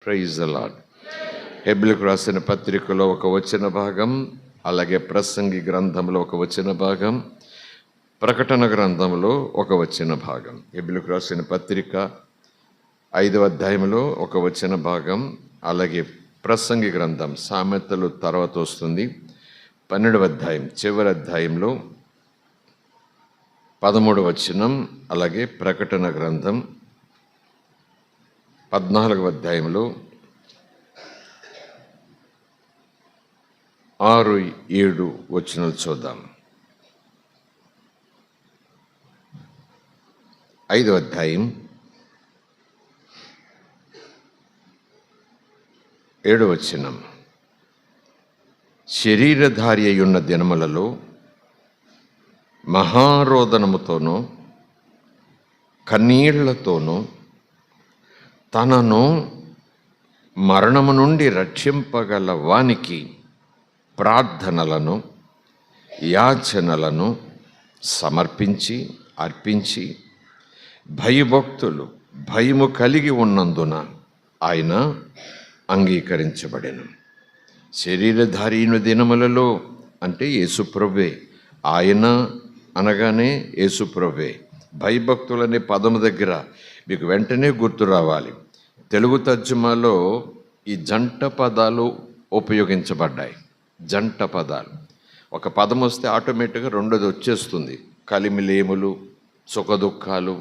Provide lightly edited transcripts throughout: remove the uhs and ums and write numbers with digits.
Praise the lord. హెబ్రీయులకు రాసిన పత్రికలో ఒక వచన భాగం, అలాగే ప్రసంగి గ్రంథంలో ఒక వచన భాగం, ప్రకటన గ్రంథంలో ఒక వచన భాగం. హెబ్రీయులకు రాసిన పత్రిక 5వ అధ్యాయంలో ఒక వచన భాగం, అలాగే ప్రసంగి గ్రంథం సామెతలు తర్వాత వస్తుంది 12వ అధ్యాయం చివరి అధ్యాయంలో 13వ వచనం, అలాగే ప్రకటన గ్రంథం 14వ అధ్యాయంలో 6-7 వచనాలు చూద్దాం. 5వ అధ్యాయం 7వ వచనం. శరీరధారి అయ్యున్న దినములలో మహారోదనముతోనూ కన్నీళ్లతోనూ తనను మరణము నుండి రక్షింపగల వానికి ప్రార్థనలను యాచనలను సమర్పించి అర్పించి భయభక్తులు భయము కలిగి ఉన్నందున ఆయన అంగీకరించబడెను. శరీరధారీను దినములలో అంటే యేసుప్రభువే. ఆయన అనగానే యేసుప్రభువే. భయభక్తులనే పదము దగ్గర మీకు వెంటనే గుర్తు రావాలి. తెలుగు తర్జుమాలో ఈ జంట పదాలు ఉపయోగించబడ్డాయి. జంట పదాలు, ఒక పదం వస్తే ఆటోమేటిక్గా రెండోది వచ్చేస్తుంది. కలిమిలేములు, సుఖదుఖాలు,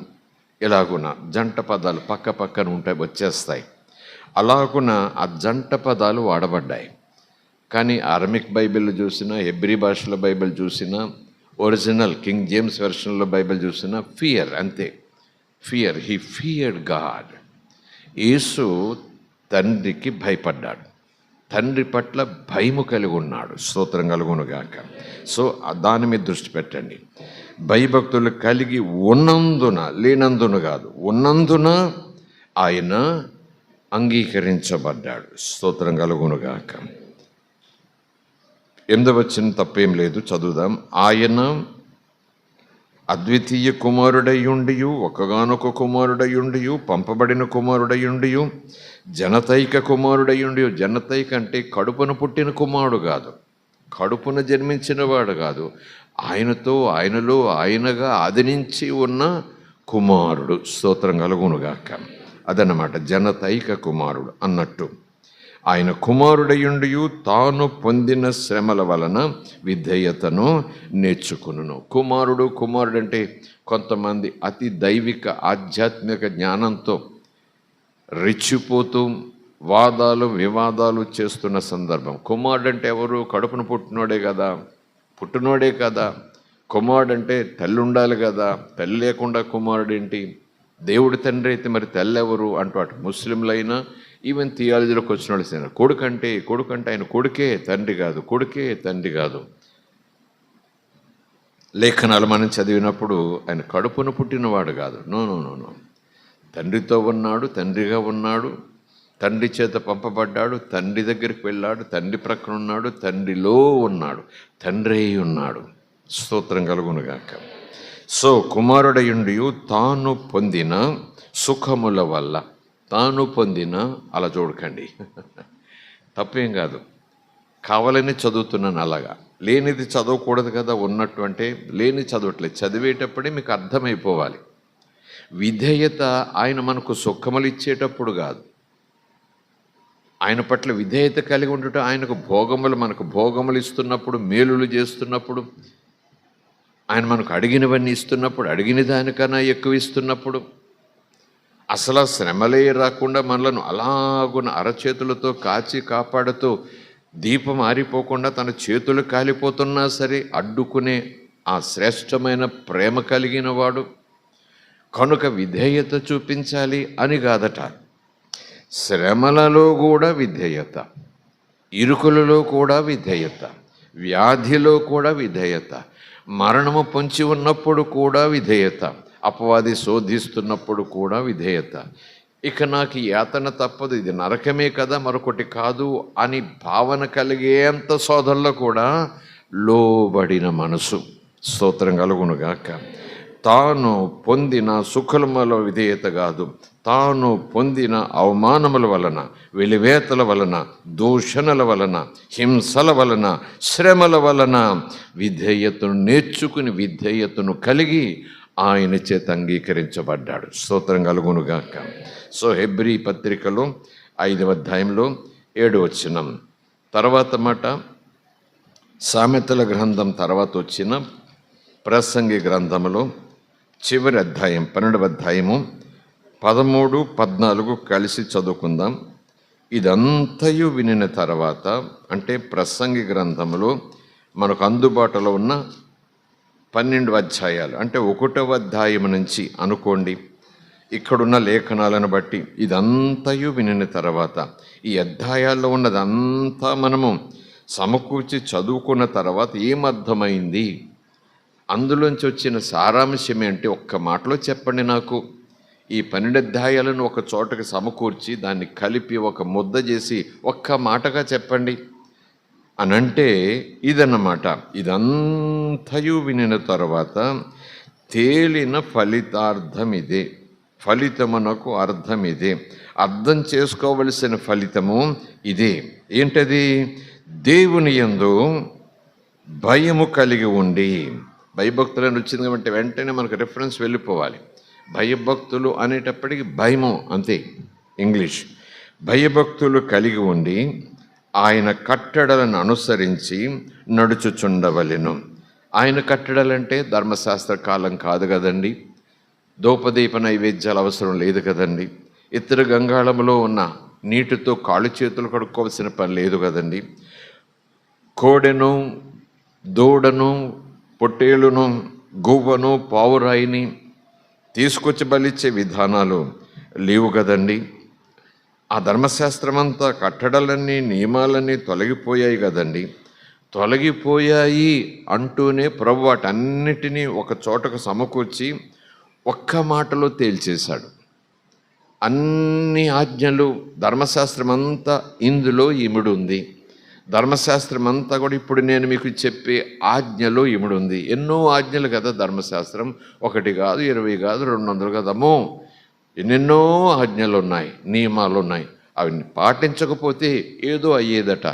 ఇలాగున జంట పదాలు పక్క పక్కన ఉంటాయి, వచ్చేస్తాయి. అలాగున ఆ జంట పదాలు వాడబడ్డాయి. కానీ అరమిక్ బైబిల్ చూసినా, హెబ్రీ భాషలో బైబిల్ చూసినా, ఒరిజినల్ కింగ్ జేమ్స్ వెర్షన్లో బైబిల్ చూసినా ఫియర్ అంతే. Fear, he feared God. Yesu తండ్రికి భయపడ్డాడు, తండ్రి పట్ల భయము కలిగి ఉన్నాడు. స్తోత్రం కలుగునుగాక. సో దాని మీద దృష్టి పెట్టండి. భయభక్తులు కలిగి ఉన్నందున, లేనందున కాదు, ఉన్నందున ఆయన అంగీకరించబడ్డాడు. స్తోత్రం కలుగునుగాక. 8వ వచనం తప్పేం లేదు, చదువుదాం. ఆయన అద్వితీయ కుమారుడయుండియు, ఒక్కగానొక కుమారుడయుండియు, పంపబడిన కుమారుడయుండియు, జనతైక కుమారుడయుండియు. జనతైక అంటే కడుపున పుట్టిన కుమారుడు కాదు, కడుపున జన్మించిన వాడు కాదు, ఆయనతో ఆయనలో ఆయనగా ఆదరించి ఉన్న కుమారుడు. స్తోత్రం కలుగునుగాక. అదన్నమాట జనతైక కుమారుడు అన్నట్టు. ఆయన కుమారుడయుండియు తాను పొందిన శ్రమల వలన విధేయతను నేర్చుకును. కుమారుడు అంటే కొంతమంది అతి దైవిక ఆధ్యాత్మిక జ్ఞానంతో రెచ్చిపోతూ వాదాలు వివాదాలు చేస్తున్న సందర్భం. కుమారుడు అంటే ఎవరు? కడుపును పుట్టినోడే కదా. కుమారుడు అంటే తల్లి ఉండాలి కదా, తల్లి లేకుండా కుమారుడు ఏంటి? దేవుడి తండ్రి అయితే మరి తల్లి ఎవరు అంటూ అటు ముస్లింలైనా ఈవెన్ థియాలజీలోకి వచ్చిన వాళ్ళు కొడుకు అంటే ఆయన కొడుకే, తండ్రి కాదు. లేఖనాలు మనం చదివినప్పుడు ఆయన కడుపును పుట్టినవాడు కాదు. నో. తండ్రితో ఉన్నాడు, తండ్రిగా ఉన్నాడు, తండ్రి చేత పంపబడ్డాడు, తండ్రి దగ్గరికి వెళ్ళాడు, తండ్రి ప్రక్కన ఉన్నాడు, తండ్రిలో ఉన్నాడు, తండ్రి అయి ఉన్నాడు. స్తోత్రం కలుగునుగాక. సో కుమారుడయుండి తాను పొందిన సుఖముల వల్ల, తాను పొందిన, అలా చూడకండి, తప్పేం కాదు, కావాలని చదువుతున్నాను. అలాగా లేనిది చదవకూడదు కదా. ఉన్నట్టు అంటే లేని చదవట్లేదు, చదివేటప్పుడే మీకు అర్థమైపోవాలి. విధేయత ఆయన మనకు సుఖములు ఇచ్చేటప్పుడు కాదు, ఆయన పట్ల విధేయత కలిగి ఉండటం, ఆయనకు భోగములు, మనకు భోగములు ఇస్తున్నప్పుడు, మేలులు చేస్తున్నప్పుడు, ఆయన మనకు అడిగినవన్నీ ఇస్తున్నప్పుడు, అడిగిన దానికన్నా ఎక్కువ ఇస్తున్నప్పుడు, అసలు శ్రమలే రాకుండా మనలను అలాగున అరచేతులతో కాచి కాపాడుతూ, దీపం ఆరిపోకుండా తన చేతులు కాలిపోతున్నా సరే అడ్డుకునే ఆ శ్రేష్టమైన ప్రేమ కలిగిన వాడు. కనుక విధేయత చూపించాలి అని కాదట, శ్రమలలో కూడా విధేయత, ఇరుకులలో కూడా విధేయత, వ్యాధిలో కూడా విధేయత, మరణము పొంచి ఉన్నప్పుడు కూడా విధేయత, అపవాది శోధిస్తున్నప్పుడు కూడా విధేయత. ఇక నాకు యాతన తప్పదు, ఇది నరకమే కదా, మరొకటి కాదు అని భావన కలిగేంత శోధనలో కూడా లోబడిన మనసు. స్తోత్రం కలుగునుగాక. తాను పొందిన సుఖముల విధేయత కాదు, తాను పొందిన అవమానముల వలన, వెలివేతల వలన, దూషణల వలన, హింసల వలన, శ్రమల వలన విధేయతను నేర్చుకుని విధేయతను కలిగి ఆయన చేత అంగీకరించబడ్డాడు. స్తోత్రం కలుగునుగాక. సో హెబ్రీ పత్రికలో 5వ అధ్యాయంలో 7వ వచనం తర్వాత మాట, సామెతల గ్రంథం తర్వాత వచ్చిన ప్రసంగి గ్రంథములో చివరి అధ్యాయం 12వ అధ్యాయము 13, 14 కలిసి చదువుకుందాం. ఇదంతయు వినిన తర్వాత, అంటే ప్రసంగి గ్రంథములో మనకు అందుబాటులో ఉన్న 12 అధ్యాయాలు, అంటే 1వ అధ్యాయం నుంచి అనుకోండి, ఇక్కడున్న లేఖనాలను బట్టి ఇదంతయు వినిన తర్వాత, ఈ అధ్యాయాల్లో ఉన్నదంతా మనము సమకూర్చి చదువుకున్న తర్వాత ఏమర్థమైంది, అందులోంచి వచ్చిన సారాంశం ఏంటి, ఒక్క మాటలో చెప్పండి నాకు. ఈ 12 అధ్యాయాలను ఒక చోటకి సమకూర్చి దాన్ని కలిపి ఒక ముద్ద చేసి ఒక్క మాటగా చెప్పండి అనంటే ఇదన్నమాట. ఇదంతయు వినిన తర్వాత తేలిన ఫలితార్థం ఇదే, ఫలితమునకు అర్థం ఇదే, అర్థం చేసుకోవలసిన ఫలితము ఇదే. ఏంటది? దేవుని యందు భయము కలిగి ఉండి. భయభక్తులను వచ్చింది కాబట్టి వెంటనే మనకు రెఫరెన్స్ వెళ్ళిపోవాలి. భయభక్తులు అనేటప్పటికి భయము అంతే, ఇంగ్లీష్. భయభక్తులు కలిగి ఉండి ఆయన కట్టడలను అనుసరించి నడుచుచుండవలెను. ఆయన కట్టడలంటే ధర్మశాస్త్ర కాలం కాదు కదండి, ధూపదీప నైవేద్యాలు అవసరం లేదు కదండి, ఇతర గంగాళములో ఉన్న నీటితో కాళ్ళు చేతులు కడుక్కోవాల్సిన పని లేదు కదండి, కోడెను, దూడను, పొట్టేలును, గువ్వను, పావురాయిని తీసుకొచ్చి బలిచ్చే విధానాలు లేవు కదండి. ఆ ధర్మశాస్త్రమంతా, కట్టడలన్నీ, నియమాలన్నీ తొలగిపోయాయి కదండి. తొలగిపోయాయి అంటూనే ప్రభు వాటన్నిటినీ ఒక చోటకు సమకూర్చి ఒక్క మాటలో తేల్చేశాడు. అన్ని ఆజ్ఞలు, ధర్మశాస్త్రం అంతా ఇందులో ఇమిడి ఉంది. ధర్మశాస్త్రం అంతా కూడా ఇప్పుడు నేను మీకు చెప్పే ఆజ్ఞలో ఇమిడి ఉంది. ఎన్నో ఆజ్ఞలు కదా ధర్మశాస్త్రం, 1 కాదు, 20 కాదు, 200 కదమ్మో, ఎన్నెన్నో ఆజ్ఞలు ఉన్నాయి, నియమాలు ఉన్నాయి. అవి పాటించకపోతే ఏదో అయ్యేదట.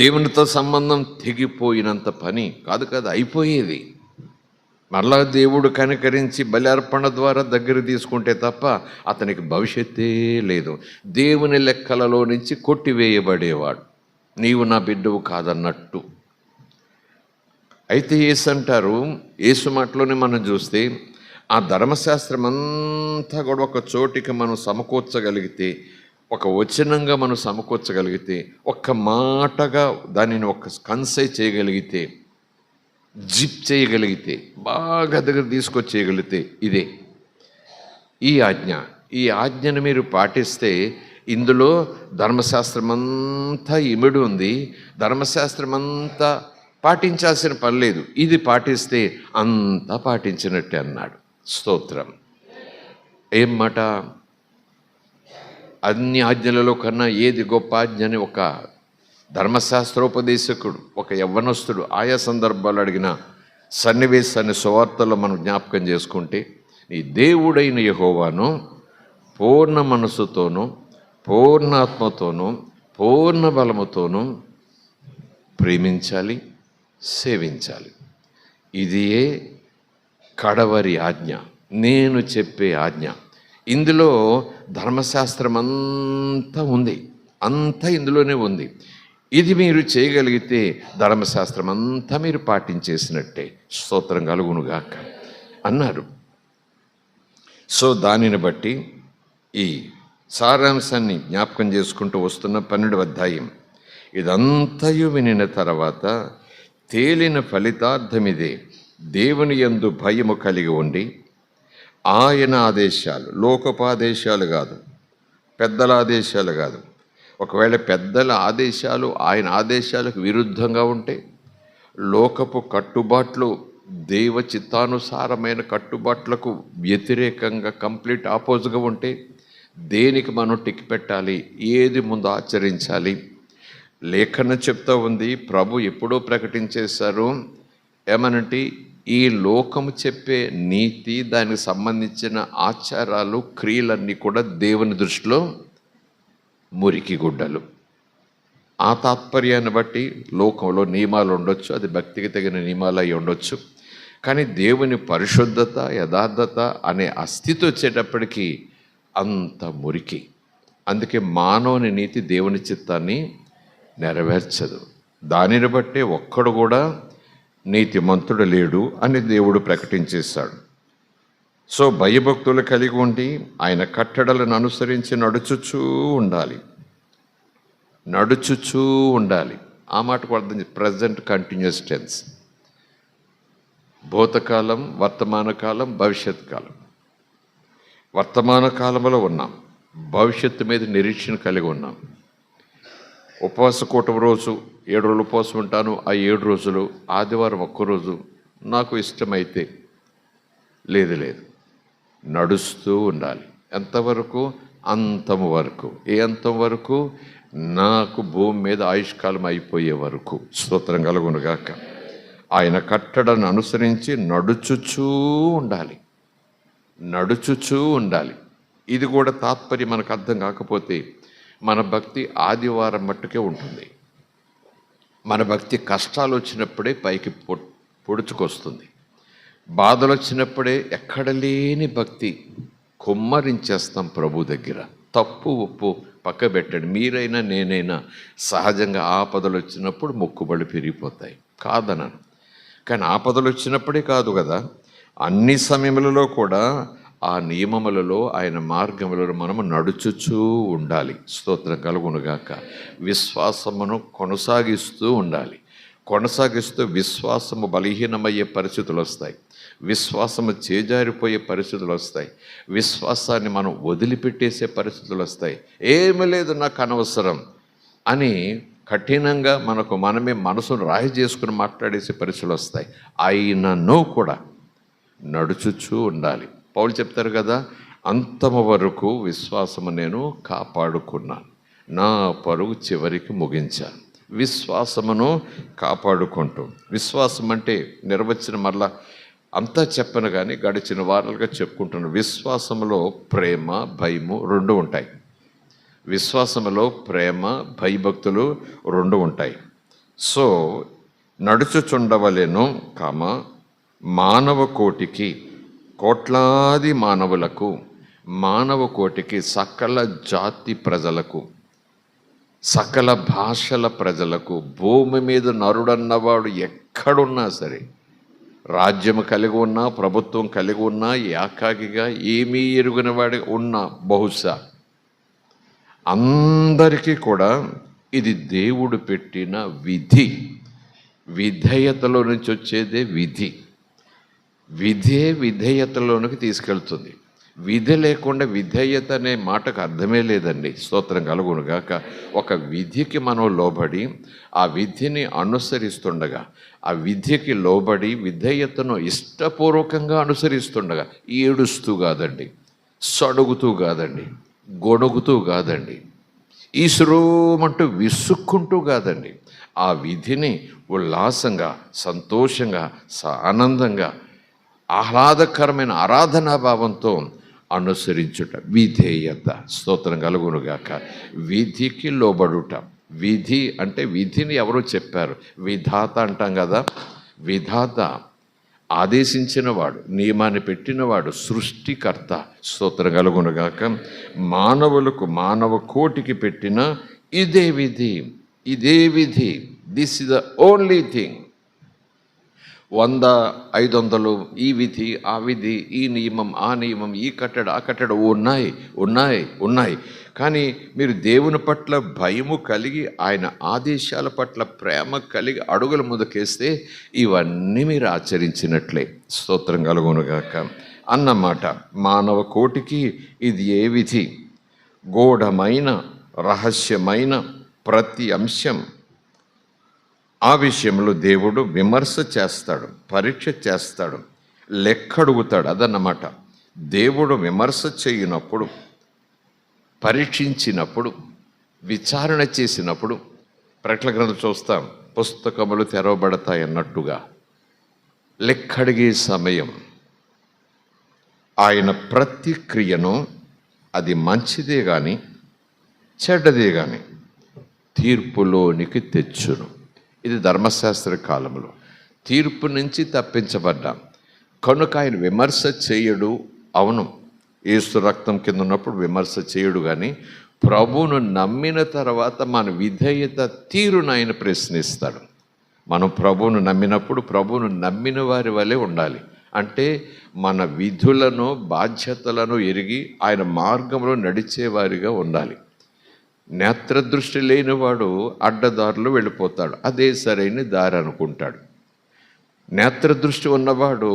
దేవునితో సంబంధం తెగిపోయినంత పని కాదు కదా, అయిపోయేది. మరలా దేవుడు కనికరించి బలి అర్పణ ద్వారా దగ్గర తీసుకుంటే తప్ప అతనికి భవిష్యత్తే లేదు. దేవుని లెక్కలలో నుంచి కొట్టివేయబడేవాడు, నీవు నా బిడ్డవు కాదన్నట్టు. అయితే యేసు అంటారు, యేసు మాటలోనే మనం చూస్తే ఆ ధర్మశాస్త్రం అంతా కూడా ఒక చోటికి మనం సమకూర్చగలిగితే, ఒక వచనంగా మనం సమకూర్చగలిగితే, ఒక్క మాటగా దానిని ఒక కన్సై చేయగలిగితే, జిప్ చేయగలిగితే, బాగా దగ్గర తీసుకొచ్చేయగలిగితే ఇదే ఈ ఆజ్ఞ. ఈ ఆజ్ఞను మీరు పాటిస్తే ఇందులో ధర్మశాస్త్రం అంతా ఇమిడి ఉంది. ధర్మశాస్త్రం అంతా పాటించాల్సిన పని లేదు, ఇది పాటిస్తే అంతా పాటించినట్టే అన్నాడు. స్తోత్రం. ఏం మాట? అన్ని ఆజ్ఞలలో కన్నా ఏది గొప్ప ఆజ్ఞ అని ఒక ధర్మశాస్త్రోపదేశకుడు, ఒక యవ్వనస్తుడు ఆయా సందర్భాలు అడిగిన సన్నివేశాన్ని సువార్తలో మనం జ్ఞాపకం చేసుకుంటే, నీ దేవుడైన యెహోవాను పూర్ణ మనసుతోనూ, పూర్ణాత్మతోనూ, పూర్ణ బలముతోనూ ప్రేమించాలి, సేవించాలి. ఇదియే కడవరి ఆజ్ఞ, నేను చెప్పే ఆజ్ఞ. ఇందులో ధర్మశాస్త్రం అంతా ఉంది, అంతా ఇందులోనే ఉంది. ఇది మీరు చేయగలిగితే ధర్మశాస్త్రం అంతా మీరు పాటించేసినట్టే. స్తోత్రం కలుగునుగాక అన్నారు. సో దానిని బట్టి ఈ సారాంశాన్ని జ్ఞాపకం చేసుకుంటూ వస్తున్న 12వ అధ్యాయం, ఇదంతయు వినిన తర్వాత తేలిన ఫలితార్థమిదే, దేవుని యందు భయము కలిగి ఉండి ఆయన ఆదేశాలు, లోకపాదేశాలు కాదు, పెద్దల ఆదేశాలు కాదు. ఒకవేళ పెద్దల ఆదేశాలు ఆయన ఆదేశాలకు విరుద్ధంగా ఉంటే, లోకపు కట్టుబాట్లు దైవ చిత్తానుసారమైన కట్టుబాట్లకు వ్యతిరేకంగా కంప్లీట్ ఆపోజిట్గా ఉంటే, దేనికి మనం టిక్ పెట్టాలి, ఏది ముందు ఆచరించాలి? లేఖన చెప్తా ఉంది, ప్రభు ఎప్పుడో ప్రకటించేశారు. ఏమనంటే ఈ లోకము చెప్పే నీతి, దానికి సంబంధించిన ఆచారాలు, క్రియలన్నీ కూడా దేవుని దృష్టిలో మురికి గుడ్డలు. ఆ తాత్పర్యాన్ని బట్టి లోకంలో నియమాలు ఉండొచ్చు, అది భక్తికి తగిన నియమాలు అయి ఉండొచ్చు. కానీ దేవుని పరిశుద్ధత, యథార్థత అనే ఆ స్థితి వచ్చేటప్పటికీ అంత మురికి. అందుకే మానవుని నీతి దేవుని చిత్తాన్ని నెరవేర్చదు. దానిని బట్టే ఒక్కడు కూడా నీతిమంతుడు లేడు అని దేవుడు ప్రకటించేశాడు. సో భయభక్తులు కలిగి ఉండి ఆయన కట్టడలను అనుసరించి నడుచుచూ ఉండాలి. నడుచుచూ ఉండాలి. ఆ మాటకు అర్థం ప్రజెంట్ కంటిన్యూస్ టెన్స్. భూతకాలం, వర్తమాన కాలం, భవిష్యత్ కాలం. వర్తమాన కాలంలో ఉన్నాం, భవిష్యత్తు మీద నిరీక్షణ కలిగి ఉన్నాం. ఉపవాస కూటమి రోజు 7 రోజులు ఉపవాసం ఉంటాను. ఆ 7 రోజులు ఆదివారం ఒక్కరోజు నాకు ఇష్టమైతే లేదు నడుస్తూ ఉండాలి. ఎంతవరకు? అంతం వరకు. ఏ అంతం వరకు? నాకు భూమి మీద ఆయుష్కాలం అయిపోయే వరకు. స్తోత్రం కలుగునుగాక. ఆయన కట్టడను అనుసరించి నడుచుచూ ఉండాలి. నడుచుచూ ఉండాలి. ఇది కూడా తాత్పర్యం మనకు అర్థం కాకపోతే మన భక్తి ఆదివారం మట్టుకే ఉంటుంది. మన భక్తి కష్టాలు వచ్చినప్పుడే పైకి పొడుచుకొస్తుంది. బాధలు వచ్చినప్పుడే ఎక్కడ లేని భక్తి కుమ్మరించేస్తాం ప్రభు దగ్గర. తప్పు ఒప్పు పక్క పెట్టండి. మీరైనా నేనైనా సహజంగా ఆపదలు వచ్చినప్పుడు మొక్కుబళ్ళు పెరిగిపోతాయి, కాదనను. కానీ ఆపదలు వచ్చినప్పుడే కాదు కదా, అన్ని సమయములలో కూడా ఆ నియమములలో, ఆయన మార్గములలో మనము నడుచుచూ ఉండాలి. స్తోత్రం కలుగునుగాక. విశ్వాసమును కొనసాగిస్తూ ఉండాలి. కొనసాగిస్తూ విశ్వాసము బలహీనమయ్యే పరిస్థితులు వస్తాయి, విశ్వాసము చేజారిపోయే పరిస్థితులు వస్తాయి, విశ్వాసాన్ని మనం వదిలిపెట్టేసే పరిస్థితులు వస్తాయి. ఏమీ లేదు, నాకు అనవసరం అని కఠినంగా మనమే మనసును రాయి చేసుకుని మాట్లాడేసే పరిస్థితులు వస్తాయి. అయినను కూడా నడుచుచూ ఉండాలి. పౌలు చెప్తారు కదా, అంతము వరకు విశ్వాసము నేను కాపాడుకున్నాను, నా పరుగు చివరికి ముగించాను. విశ్వాసమును కాపాడుకుంటూ, విశ్వాసం అంటే నిర్వచనం మరలా అంతా చెప్పను కానీ గడిచిన వారాలుగా చెప్పుకుంటున్నాను. విశ్వాసములో ప్రేమ, భయము 2 ఉంటాయి. విశ్వాసములో ప్రేమ, భయభక్తులు 2 ఉంటాయి. సో నడుచుచుండవలెను మానవ కోటికి, కోట్లాది మానవులకు, మానవ కోటికి, సకల జాతి ప్రజలకు, సకల భాషల ప్రజలకు, భూమి మీద నరుడన్నవాడు ఎక్కడున్నా సరే, రాజ్యము కలిగి ఉన్నా, ప్రభుత్వం కలిగి ఉన్నా, ఏకాకిగా ఏమీ ఎరుగని వాడి ఉన్నా, బహుశా అందరికీ కూడా ఇది దేవుడు పెట్టిన విధి. విధేయతలో నుంచి వచ్చేదే విధి. విధే విధేయతలోనికి తీసుకెళ్తుంది. విధి లేకుండా విధేయత అనే మాటకు అర్థమే లేదండి. స్తోత్రం కలుగునుగాక. ఒక విధికి మనం లోబడి ఆ విధిని అనుసరిస్తుండగా, ఆ విధికి లోబడి విధేయతను ఇష్టపూర్వకంగా అనుసరిస్తుండగా, ఏడుస్తూ కాదండి, సడుగుతూ కాదండి, గొణుగుతూ కాదండి, ఈశ్వరమంటూ విసుక్కుంటూ కాదండి, ఆ విధిని ఉల్లాసంగా, సంతోషంగా, ఆనందంగా, ఆహ్లాదకరమైన ఆరాధనాభావంతో అనుసరించుట విధేయత. స్తోత్రం కలుగునుగాక. విధికి లోబడుట. విధి అంటే విధిని ఎవరో చెప్పారు, విధాత అంటాం కదా. విధాత ఆదేశించినవాడు, నియమాన్ని పెట్టినవాడు, సృష్టికర్త. స్తోత్రం కలుగునుగాక. మానవులకు, మానవ కోటికి పెట్టిన ఇదే విధి, ఇదే విధి. This is the only thing. 100, 500 ఈ విధి, ఆ విధి, ఈ నియమం, ఆ నియమం, ఈ కట్టడ, ఆ కట్టడ ఉన్నాయి. కానీ మీరు దేవుని పట్ల భయము కలిగి, ఆయన ఆదేశాల పట్ల ప్రేమ కలిగి అడుగుల ముందుకేస్తే ఇవన్నీ మీరు ఆచరించినట్లే. స్తోత్రం కలుగునుగాక అన్నమాట. మానవ కోటికి ఇది ఏ విధి? గూఢమైన, రహస్యమైన ప్రతి అంశం, ఆ విషయంలో దేవుడు విమర్శ చేస్తాడు, పరీక్ష చేస్తాడు, లెక్క అడుగుతాడు. అదన్నమాట. దేవుడు విమర్శ చేయనప్పుడు, పరీక్షించినప్పుడు, విచారణ చేసినప్పుడు, ప్రకటన గ్రంథం చూస్తాం, పుస్తకములు తెరవబడతాయి అన్నట్టుగా లెక్కడిగే సమయం. ఆయన ప్రతి క్రియను, అది మంచిదే కానీ చెడ్డదే కానీ, తీర్పులోనికి తెచ్చును. ఇది ధర్మశాస్త్ర కాలంలో తీర్పు నుంచి తప్పించబడ్డాం కనుక ఆయన విమర్శ చేయడు. అవును, యేసు రక్తం కింద ఉన్నప్పుడు విమర్శ చేయడు, కానీ ప్రభువును నమ్మిన తర్వాత మన విధేయత తీరును ఆయన ప్రశ్నిస్తాడు. మనం ప్రభువును నమ్మినప్పుడు ప్రభువును నమ్మిన వారి వలె ఉండాలి. అంటే మన విధులను బాధ్యతలను ఎరిగి ఆయన మార్గంలో నడిచేవారిగా ఉండాలి. నేత్రదృష్టి లేనివాడు అడ్డదారులు వెళ్ళిపోతాడు, అదే సరైన దారి అనుకుంటాడు. నేత్రదృష్టి ఉన్నవాడు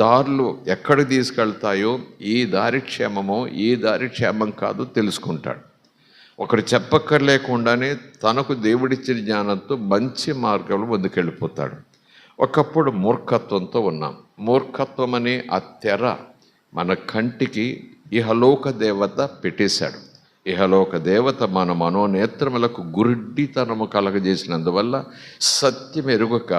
దారులు ఎక్కడికి తీసుకెళ్తాయో, ఏ దారి క్షేమమో ఏ దారి క్షేమం కాదో తెలుసుకుంటాడు. ఒకరు చెప్పక్కర్లేకుండానే తనకు దేవుడిచ్చిన జ్ఞానంతో మంచి మార్గంలో ముందుకెళ్ళిపోతాడు. ఒకప్పుడు మూర్ఖత్వంతో ఉన్నాం. మూర్ఖత్వం అనే ఆ తెర మన కంటికి ఇహలోక దేవత పెట్టేశాడు. ఇహలోక దేవత మన మనోనేత్రములకు గురుడ్డితనము కలగజేసినందువల్ల సత్యం ఎరుగక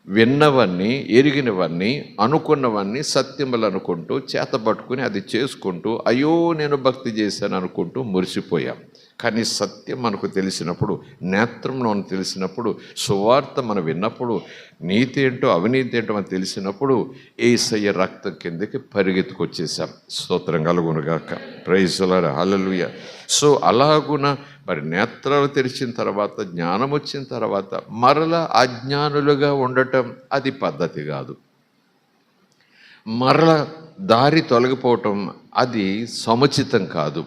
విన్నవన్నీ, ఎరిగినవన్నీ, అనుకున్నవన్నీ సత్యములు అనుకుంటూ చేతపట్టుకుని అది చేసుకుంటూ అయ్యో నేను భక్తి చేశాను అనుకుంటూ మురిసిపోయాం. కానీ సత్యం మనకు తెలిసినప్పుడు, నేత్రంలో తెలిసినప్పుడు, సువార్త మనం విన్నప్పుడు, నీతి ఏంటో అవినీతి ఏంటో అని తెలిసినప్పుడు యేసయ్య రక్తం కిందకి పరిగెత్తుకొచ్చేసాం. స్తోత్రం కలుగునుగాక. Praise the Lord, hallelujah. So అలాగున మరి నేత్రాలు తెరిచిన తర్వాత, జ్ఞానం వచ్చిన తర్వాత మరలా అజ్ఞానులుగా ఉండటం అది పద్ధతి కాదు. మరల దారి తొలగిపోవటం అది సముచితం కాదు.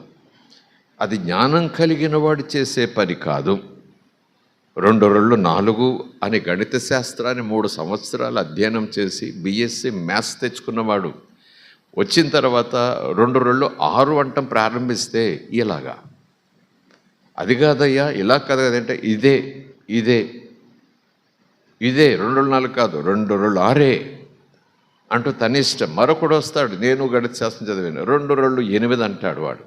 అది జ్ఞానం కలిగిన వాడు చేసే పని కాదు. 2 2 4 అని గణిత శాస్త్రాన్ని 3 సంవత్సరాలు అధ్యయనం చేసి బిఎస్సి మ్యాథ్స్ తెచ్చుకున్నవాడు వచ్చిన తర్వాత 2 2 6 అంటం ప్రారంభిస్తే ఇలాగా, అది కాదయ్యా ఇలా కాదు కదంటే ఇదే ఇదే ఇదే 2 2 4 కాదు 2 2 6 అంటూ తన ఇష్టం. మరొకడు వస్తాడు, నేను గణిత శాస్త్రం చదివాను, 2 2 8 అంటాడు వాడు.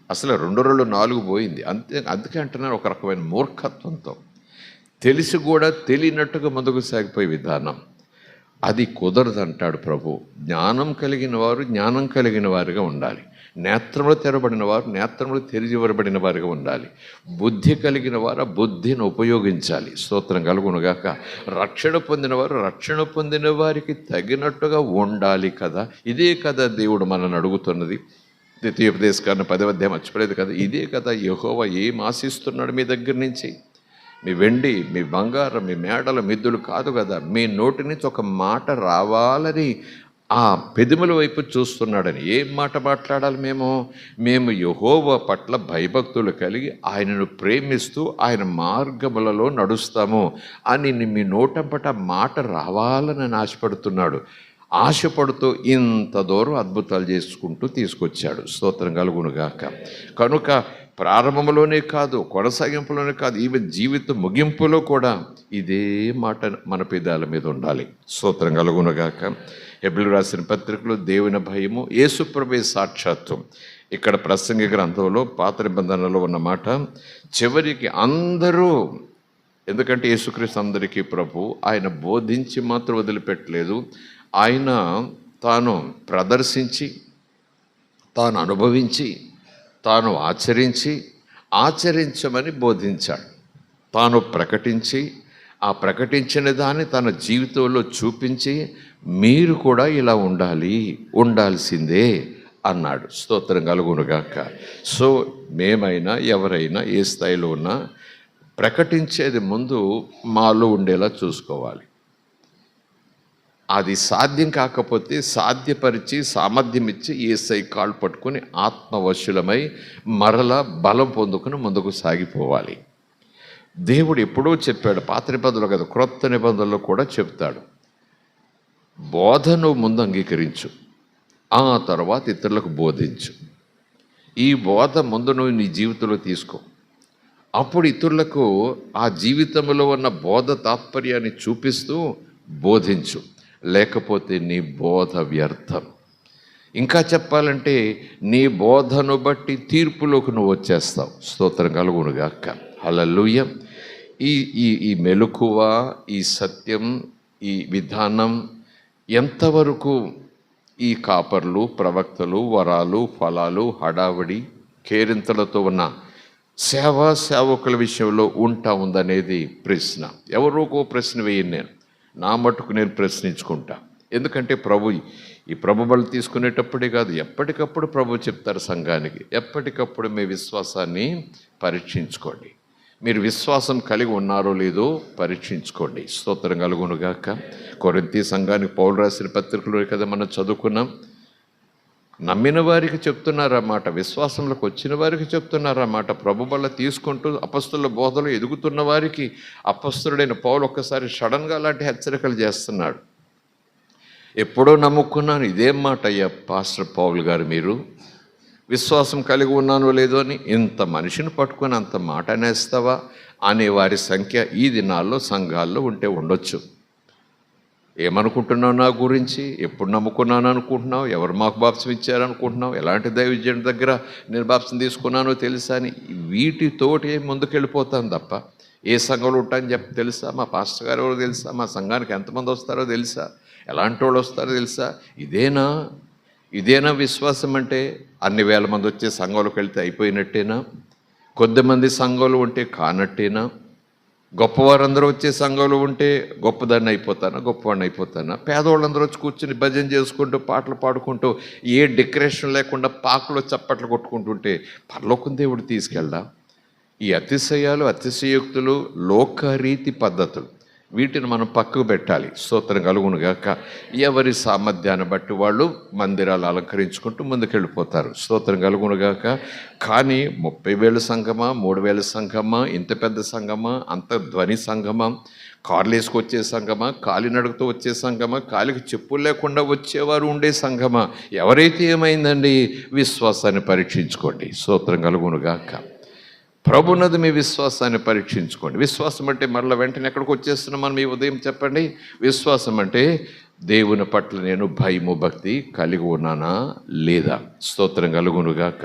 అసలు 2 2 4 పోయింది. అందుకే అంటున్నారు, ఒక రకమైన మూర్ఖత్వంతో తెలిసి కూడా తెలియనట్టుగా ముందుకు సాగిపోయే విధానం అది కుదరదు అంటాడు ప్రభు. జ్ఞానం కలిగిన వారు జ్ఞానం కలిగిన వారుగా ఉండాలి. నేత్రములు తెరబడిన వారు నేత్రములు తెరిచివరబడిన వారుగా ఉండాలి. బుద్ధి కలిగిన వారు ఆ బుద్ధిని ఉపయోగించాలి. స్తోత్రం కలుగునుగాక. రక్షణ పొందిన వారు రక్షణ పొందిన వారికి తగినట్టుగా ఉండాలి కదా. ఇదే కదా దేవుడు మనల్ని అడుగుతున్నది. ద్వితీయోపదేశకాండం 10వ అధ్యాయం మర్చిపోలేదు కదా. ఇదే కదా యెహోవా ఏం ఆశిస్తున్నాడు మీ దగ్గర నుంచి? మీ వెండి, మీ బంగారం, మీ మేడల మిద్దులు కాదు కదా, మీ నోటి నుంచి ఒక మాట రావాలని ఆ పెదముల వైపు చూస్తున్నాడని. ఏం మాట మాట్లాడాలి? మేము యెహోవా పట్ల భయభక్తులు కలిగి ఆయనను ప్రేమిస్తూ ఆయన మార్గములలో నడుస్తాము అని మీ నోటంపట మాట రావాలని ఆశపడుతున్నాడు. ఆశపడుతూ ఇంత దూరం అద్భుతాలు చేసుకుంటూ తీసుకొచ్చాడు. స్తోత్రం కలుగునుగాక. కనుక ప్రారంభంలోనే కాదు, కొనసాగింపులోనే కాదు, ఈవెన్ జీవిత ముగింపులో కూడా ఇదే మాట మన పెదాల మీద ఉండాలి. స్తోత్రం కలుగునుగాక. హెబ్రీయులకు రాసిన పత్రికలో దేవుని భయము, యేసుప్రభువే సాక్షాత్వం. ఇక్కడ ప్రసంగి గ్రంథంలో పాత నిబంధనలో ఉన్న మాట, చివరికి అందరూ, ఎందుకంటే యేసుక్రీస్తు అందరికీ ప్రభు, ఆయన బోధించి మాత్రం వదిలిపెట్టలేదు. ఆయన తాను ప్రదర్శించి, తాను అనుభవించి, తాను ఆచరించమని బోధించాడు. తాను ప్రకటించి, ఆ ప్రకటించిన దాన్ని తన జీవితంలో చూపించి, మీరు కూడా ఇలా ఉండాల్సిందే అన్నాడు. స్తోత్రం కలుగునుగాక. సో మేమైనా ఎవరైనా ఏ స్థాయిలో ఉన్నా ప్రకటించేది ముందు మాలో ఉండేలా చూసుకోవాలి. అది సాధ్యం కాకపోతే సాధ్యపరిచి సామర్థ్యం ఇచ్చి యేసయ్య కాళ్ళు పట్టుకొని ఆత్మవశులమై మరలా బలం పొందుకుని ముందుకు సాగిపోవాలి. దేవుడు ఎప్పుడూ చెప్పాడు, పాత నిబంధనలో కదా, క్రొత్త నిబంధనలో కూడా చెప్తాడు, బోధను ముందు అంగీకరించు, ఆ తర్వాత ఇతరులకు బోధించు. ఈ బోధ ముందు నువ్వు నీ జీవితంలో తీసుకో, అప్పుడు ఇతరులకు ఆ జీవితంలో ఉన్న బోధ తాత్పర్యాన్ని చూపిస్తూ బోధించు. లేకపోతే నీ బోధ వ్యర్థం. ఇంకా చెప్పాలంటే నీ బోధను బట్టి తీర్పులోకి నువ్వు వచ్చేస్తావు. స్తోత్రం కలుగునుగాక. హల్లెలూయా. ఈ మెలకువ, ఈ సత్యం, ఈ విధానం, ఎంతవరకు ఈ కాపర్లు, ప్రవక్తలు, వరాలు, ఫలాలు, హడావిడి, కేరింతలతో ఉన్న సేవకుల విషయంలో ఉంటా ఉందనేది ప్రశ్న. ఎవరోకో ప్రశ్న వేయను నేను, నా మట్టుకు నేను ప్రశ్నించుకుంటా. ఎందుకంటే ఈ ప్రభు బలు తీసుకునేటప్పుడే కాదు, ఎప్పటికప్పుడు ప్రభు చెప్తారు సంఘానికి, ఎప్పటికప్పుడు మీ విశ్వాసాన్ని పరీక్షించుకోండి. మీరు విశ్వాసం కలిగి ఉన్నారో లేదో పరీక్షించుకోండి. స్తోత్రం కలుగునుగాక. కొరింథీ సంఘానికి పౌలు రాసిన పత్రికలో కదా మనం చదువుకున్నాం. నమ్మిన వారికి చెప్తున్నారన్నమాట, విశ్వాసంలోకి వచ్చిన వారికి చెప్తున్నారన్నమాట. ప్రభు బల్ల తీసుకుంటూ అపస్తుల బోధలో ఎదుగుతున్న వారికి అపస్తుడైన పౌలు ఒక్కసారి సడన్గా అలాంటి హెచ్చరికలు చేస్తున్నాడు. ఎప్పుడో నమ్ముకున్నాను, ఇదేం మాట అయ్యా పాస్టర్ పౌల్ గారు, మీరు విశ్వాసం కలిగి ఉన్నానో లేదో అని ఇంత మనిషిని పట్టుకొని అంత మాట అనేస్తావా అనే వారి సంఖ్య ఈ దినాల్లో సంఘాల్లో ఉంటే ఉండొచ్చు. ఏమనుకుంటున్నావు నా గురించి, ఎప్పుడు నమ్ముకున్నాను అనుకుంటున్నావు, ఎవరు మాకు బాప్సం ఇచ్చారనుకుంటున్నావు, ఎలాంటి దైవజనుడి దగ్గర నేను బాప్సం తీసుకున్నానో తెలుసా అని వీటితోటి ముందుకెళ్ళిపోతాను తప్ప ఏ సంఘంలో ఉంటాయని తెలుసా, మా పాస్టర్ గారు ఎవరో తెలుసా, మా సంఘానికి ఎంతమంది వస్తారో తెలుసా, ఎలాంటి వాళ్ళు వస్తారో తెలుసా, ఇదేనా విశ్వాసం అంటే? అన్ని వేల మంది వచ్చే సంఘంలోకి వెళ్తే అయిపోయినట్టేనా? కొద్దిమంది సంఘంలో ఉంటే కానట్టేనా? గొప్పవారందరూ వచ్చే సంఘంలో ఉంటే గొప్పవాడిని అయిపోతానా? పేదవాళ్ళందరూ వచ్చి కూర్చుని భజన చేసుకుంటూ పాటలు పాడుకుంటూ ఏ డెకరేషన్ లేకుండా పాకలో చప్పట్లు కొట్టుకుంటుంటే పరలోకం దేవుడు తీసుకెళ్ళా? ఈ అతిశయాలు, అతిశయోక్తులు, లోకరీతి పద్ధతులు, వీటిని మనం పక్కకు పెట్టాలి. స్తోత్రం కలుగునుగాక. ఎవరి సామర్థ్యాన్ని బట్టి వాళ్ళు మందిరాలు అలంకరించుకుంటూ ముందుకెళ్ళిపోతారు. స్తోత్రం కలుగునుగాక. కానీ 30,000 సంఘమా, 3,000 సంఘమా, ఇంత పెద్ద సంఘమా, అంత ధ్వని సంఘమా, కార్లు వేసుకొచ్చే సంఘమా, కాలినడకతో వచ్చే సంఘమా, కాలికి చెప్పులు లేకుండా వచ్చేవారు ఉండే సంఘమా, ఎవరైతే ఏమైందండి, విశ్వాసాన్ని పరీక్షించుకోండి. స్తోత్రం కలుగునుగాక. ప్రభునది మీ విశ్వాసాన్ని పరీక్షించుకోండి. విశ్వాసం అంటే మరలా వెంటనే ఎక్కడికి వచ్చేస్తున్నాం మనం ఈ ఉదయం చెప్పండి. విశ్వాసం అంటే దేవుని పట్ల నేను భయము, భక్తి కలిగి ఉన్నానా లేదా? స్తోత్రం కలుగునుగాక.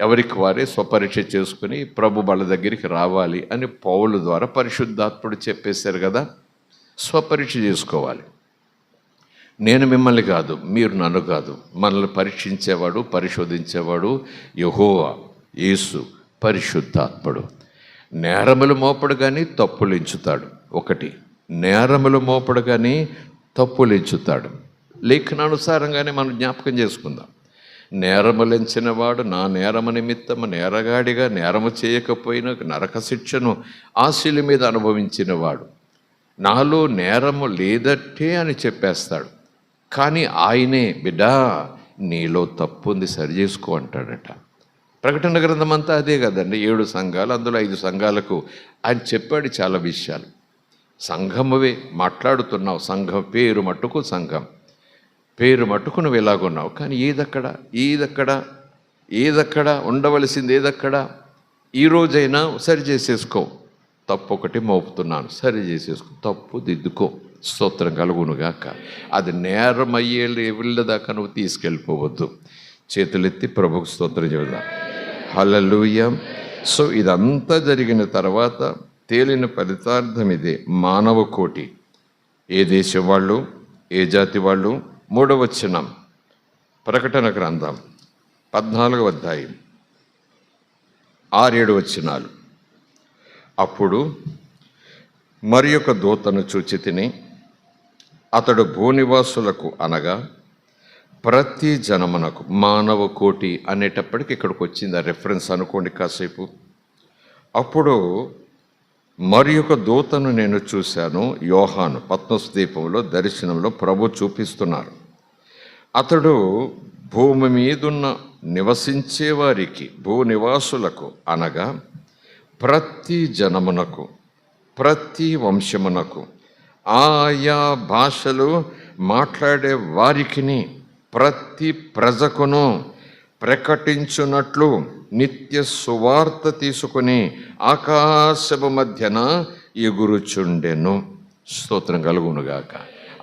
ఎవరికి వారే స్వపరీక్ష చేసుకుని ప్రభు బల దగ్గరికి రావాలి అని పౌలు ద్వారా పరిశుద్ధాత్ముడు చెప్పేశారు కదా. స్వపరీక్ష చేసుకోవాలి. నేను మిమ్మల్ని కాదు, మీరు నన్ను కాదు, మనల్ని పరీక్షించేవాడు, పరిశోధించేవాడు యెహోవా, యేసు పరిశుద్ధాత్ముడు. నేరములు మోపడు కానీ తప్పులు ఎంచుతాడు. ఒకటి, నేరములు మోపడు కానీ తప్పులు ఎంచుతాడు. లేఖనానుసారంగానే మనం జ్ఞాపకం చేసుకుందాం. నేరములెంచినవాడు నా నేరము నిమిత్తము నేరగాడిగా నేరము చేయకపోయినా నరక శిక్షను ఆశీల మీద అనుభవించినవాడు. నాలో నేరము లేదట్టే అని చెప్పేస్తాడు. కానీ ఆయనే బిడ్డా నీలో తప్పు ఉంది, సరి చేసుకో అంటాడట. ప్రకటన గ్రంథం అంతా అదే కదండి. 7 సంఘాలు, అందులో 5 సంఘాలకు ఆయన చెప్పాడు చాలా విషయాలు. సంఘమువే మాట్లాడుతున్నావు, సంఘం పేరు మట్టుకు సంఘం, పేరు మట్టుకు నువ్వు ఎలాగున్నావు. కానీ ఏదక్కడ ఉండవలసింది ఏదక్కడ? ఈరోజైనా సరి చేసేసుకో. తప్పు ఒకటి మోపుతున్నాను, సరి చేసేసుకో, తప్పు దిద్దుకో. స్తోత్రం కలుగునుగాక. అది నేరం అయ్యే వెళ్ళదాకా నువ్వు తీసుకెళ్ళిపోవద్దు. చేతులెత్తి ప్రభుకు స్తోత్రం చెబుదాం. హల్లెలూయా. సో ఇదంతా జరిగిన తర్వాత తేలిన ఫలితార్థం ఇదే. మానవ కోటి, ఏ దేశం వాళ్ళు, ఏ జాతి వాళ్ళు. 3వ వచనం, ప్రకటన గ్రంథం 14వ అధ్యాయం 6-7 వచనాలు. అప్పుడు మరి ఒక దూతను చూచి తిని, అతడు భూనివాసులకు అనగా ప్రతి జనమునకు, మానవ కోటి అనేటప్పటికి ఇక్కడికి వచ్చింది ఆ రెఫరెన్స్ అనుకోండి కాసేపు. అప్పుడు మరి ఒక దూతను నేను చూశాను. యోహాను పత్మస్ ద్వీపంలో దర్శనంలో ప్రభు చూపిస్తున్నారు. అతడు భూమి మీదున్న నివసించే వారికి, భూనివాసులకు అనగా ప్రతి జనమునకు, ప్రతి వంశమునకు, ఆయా భాషలు మాట్లాడే వారికిని, ప్రతి ప్రజకును ప్రకటించున్నట్లు నిత్య సువార్త తీసుకుని ఆకాశము మధ్యన ఎగురుచుండెను. స్తోత్రం కలుగునుగాక.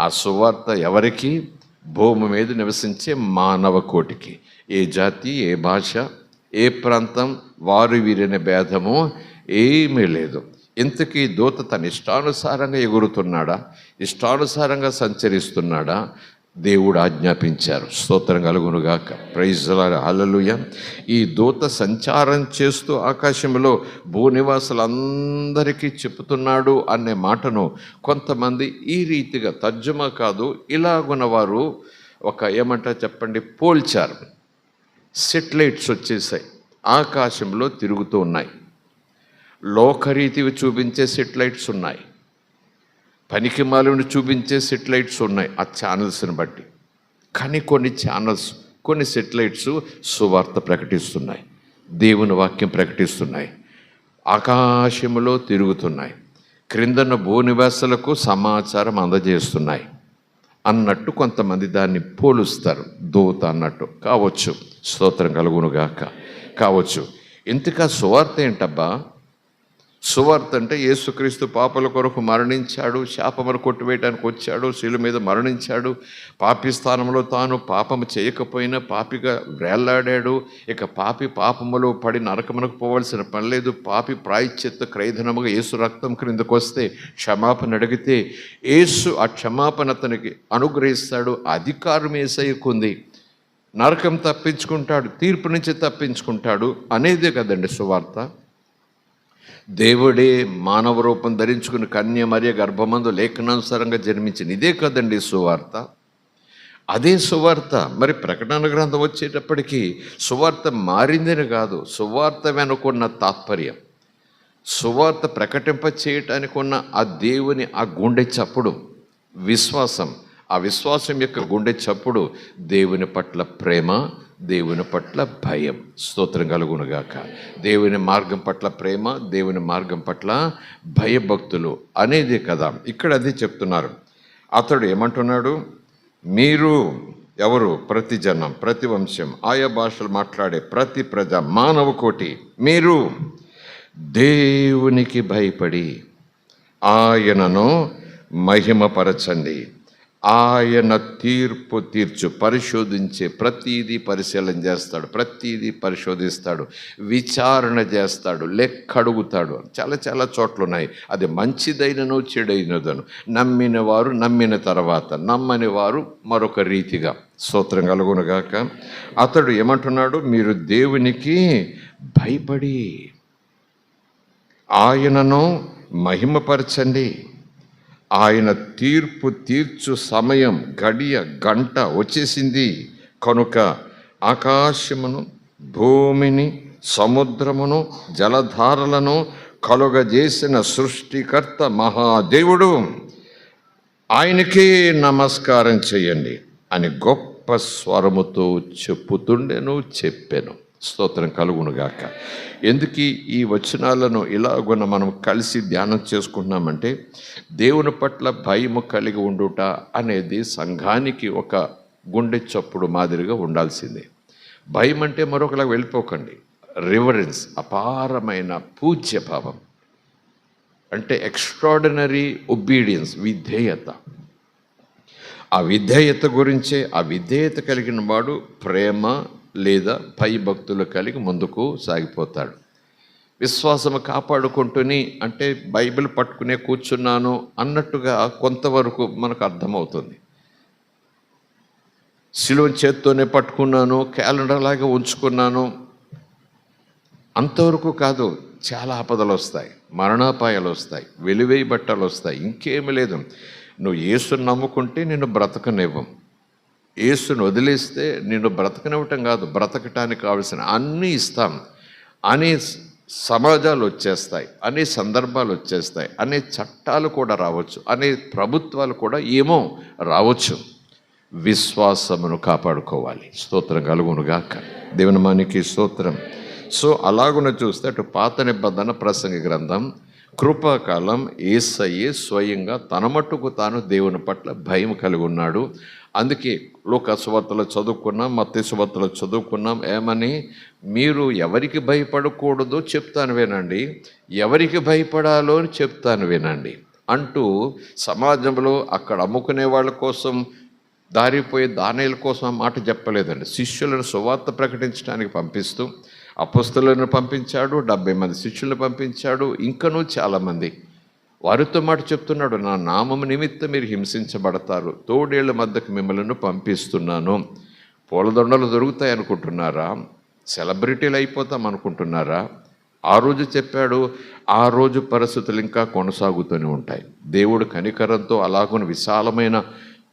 ఆ సువార్త ఎవరికి? భూమి మీద నివసించే మానవ కోటికి. ఏ జాతి, ఏ భాష, ఏ ప్రాంతం, వారు వీరనే భేదము ఏమీ లేదు. ఇంతకీ దూత తన ఇష్టానుసారంగా ఎగురుతున్నాడా, ఇష్టానుసారంగా సంచరిస్తున్నాడా? దేవుడు ఆజ్ఞాపించారు. స్తోత్రం కలుగునుగాక. Praise the Lord. హల్లెలూయా. ఈ దూత సంచారం చేస్తూ ఆకాశంలో భూనివాసులందరికీ చెప్తున్నాడు అనే మాటను కొంతమంది ఈ రీతిగా తర్జుమా కాదు, ఇలాగున్న వారు ఏమంటారు చెప్పండి, పోల్చారు. సెటిలైట్స్ వచ్చేసాయి, ఆకాశంలో తిరుగుతూ ఉన్నాయి. లోకరీతివి చూపించే సెటిలైట్స్ ఉన్నాయి, పనికిమాలిని చూపించే సెటిలైట్స్ ఉన్నాయి ఆ ఛానల్స్ని బట్టి. కానీ కొన్ని సెటిలైట్స్ సువార్త ప్రకటిస్తున్నాయి, దేవుని వాక్యం ప్రకటిస్తున్నాయి, ఆకాశంలో తిరుగుతున్నాయి, క్రిందన్న భూనివాసులకు సమాచారం అందజేస్తున్నాయి అన్నట్టు కొంతమంది దాన్ని పోలుస్తారు. దూత అన్నట్టు కావచ్చు. స్తోత్రం కలుగునుగాక. కావచ్చు. ఇంతకా సువార్త ఏంటబ్బా? సువార్త అంటే యేసుక్రీస్తు పాపల కొరకు మరణించాడు, శాపమును కొట్టివేయడానికి వచ్చాడు, శిలువ మీద మరణించాడు, పాపి స్థానంలో తాను పాపము చేయకపోయినా పాపిగా వేళ్లాడాడు. ఇక పాపి పాపములో పడి నరకమునకు పోవాల్సిన పని లేదు. పాపి ప్రాయశ్చిత్త క్రైదనముగా యేసు రక్తం క్రిందకు వస్తే క్షమాపణ అడిగితే యేసు ఆ క్షమాపణ అతనికి అనుగ్రహిస్తాడు. అధికారం యేసయ్యకుంది. నరకం తప్పించుకుంటాడు, తీర్పు నుంచి తప్పించుకుంటాడు అనేదే కదండి సువార్త. దేవుడే మానవ రూపం ధరించుకుని కన్య మరియ గర్భమందు లేఖనానుసారంగా జన్మించింది. ఇదే కదండి సువార్త. అదే సువార్త. మరి ప్రకటన గ్రంథం వచ్చేటప్పటికీ సువార్త మారిందని కాదు, సువార్త వెనుకున్న తాత్పర్యం, సువార్త ప్రకటింప చేయటానికి ఉన్న ఆ దేవుని ఆ గుండె చప్పుడు, విశ్వాసం, ఆ విశ్వాసం యొక్క గుండె చప్పుడు దేవుని పట్ల ప్రేమ, దేవుని పట్ల భయం. స్తోత్రం కలుగునుగాక. దేవుని మార్గం పట్ల ప్రేమ, దేవుని మార్గం పట్ల భయభక్తులు అనేది కదా. ఇక్కడ అదే చెప్తున్నారు. అతడు ఏమంటున్నాడు? మీరు ఎవరు? ప్రతి జనం, ప్రతి వంశం, ఆయా భాషలు మాట్లాడే ప్రతి ప్రజ, మానవ కోటి, మీరు దేవునికి భయపడి ఆయనను మహిమపరచండి. ఆయన తీర్పు పరిశోధించే ప్రతీదీ పరిశీలన చేస్తాడు, ప్రతీదీ పరిశోధిస్తాడు, విచారణ చేస్తాడు, లెక్క అడుగుతాడు. చాలా చాలా చోట్ల ఉన్నాయి. అది మంచిదైనను చెడైనదను. నమ్మిన వారు నమ్మిన తర్వాత, నమ్మని వారు మరొక రీతిగా. స్తోత్రం కలుగునుగాక. అతడు ఏమంటున్నాడు? మీరు దేవునికి భయపడి ఆయనను మహిమపరచండి. ఆయన తీర్చు సమయం, గడియ, గంట వచ్చేసింది కనుక ఆకాశమును, భూమిని, సముద్రమును, జలధారలను కలుగజేసిన సృష్టికర్త మహాదేవుడు, ఆయనకే నమస్కారం చేయండి అని గొప్ప స్వరముతో చెప్పుతుండెను, చెప్పాను. స్తోత్రం కలుగునుగాక. ఎందుకు ఈ వచనాలను ఇలాగున మనం కలిసి ధ్యానం చేసుకుంటున్నామంటే, దేవుని పట్ల భయము కలిగి ఉండుట అనేది సంఘానికి ఒక గుండె చప్పుడు మాదిరిగా ఉండాల్సిందే. భయం అంటే మరొకలాగా వెళ్ళిపోకండి. రివరెన్స్, అపారమైన పూజ్యభావం, అంటే ఎక్స్ట్రాడినరీ ఒబీడియన్స్, విధేయత. ఆ విధేయత గురించే, ఆ విధేయత కలిగిన వాడు ప్రేమ లేదా భయభక్తులు కలిగి ముందుకు సాగిపోతాడు. విశ్వాసము కాపాడుకుంటుని అంటే బైబిల్ పట్టుకునే కూర్చున్నాను అన్నట్టుగా కొంతవరకు మనకు అర్థమవుతుంది. శిలువ చేత్తోనే పట్టుకున్నాను, క్యాలెండర్ లాగా ఉంచుకున్నాను, అంతవరకు కాదు. చాలా ఆపదలు వస్తాయి, మరణాపాయాలు వస్తాయి, వెలివేయి బట్టలు వస్తాయి. ఇంకేమీ లేదు. నువ్వు యేసుని నమ్ముకుంటే నిన్ను బ్రతకనివ్వం. యేసును వదిలేస్తే నిన్ను బ్రతకనివ్వటం కాదు, బ్రతకటానికి కావాల్సిన అన్నీ ఇస్తాం అనే సమాజాలు వచ్చేస్తాయి, అనే సందర్భాలు వచ్చేస్తాయి, అనే చట్టాలు కూడా రావచ్చు, అనే ప్రభుత్వాలు కూడా ఏమో రావచ్చు. విశ్వాసమును కాపాడుకోవాలి. స్తోత్రం కలుగునుగాక. దేవుని మానికి స్తోత్రం. సో అలాగున చూస్తే అటు పాత నిబంధన ప్రసంగి గ్రంథం, కృపాకాలం, యేసయ్యే స్వయంగా తన మట్టుకు తాను దేవుని పట్ల భయం కలిగి ఉన్నాడు. అందుకే లూకా సువార్తలో చదువుకున్నాం, మత్తయి సువార్తలో చదువుకున్నాం. ఏమని? మీరు ఎవరికి భయపడకూడదో చెప్తాను వినండి, ఎవరికి భయపడాలో అని చెప్తాను వినండి అంటూ సమాజంలో అక్కడ అమ్ముకునే వాళ్ళ కోసం, దారిపోయే దానేల కోసం ఆ మాట చెప్పలేదండి. శిష్యులను సువార్త ప్రకటించడానికి పంపిస్తూ అపొస్తలులను పంపించాడు, 70 మంది శిష్యులను పంపించాడు, ఇంకనూ చాలామంది. వారితో మాట చెప్తున్నాడు, నా నామము నిమిత్తం మీరు హింసించబడతారు, తోడేళ్ల మధ్యకు మిమ్మల్ని పంపిస్తున్నాను. పూలదండలు దొరుకుతాయి అనుకుంటున్నారా? సెలబ్రిటీలు అయిపోతాం అనుకుంటున్నారా? ఆ రోజు చెప్పాడు, ఆ రోజు పరిస్థితులు ఇంకా కొనసాగుతూనే ఉంటాయి. దేవుడు కనికరంతో అలాగున విశాలమైన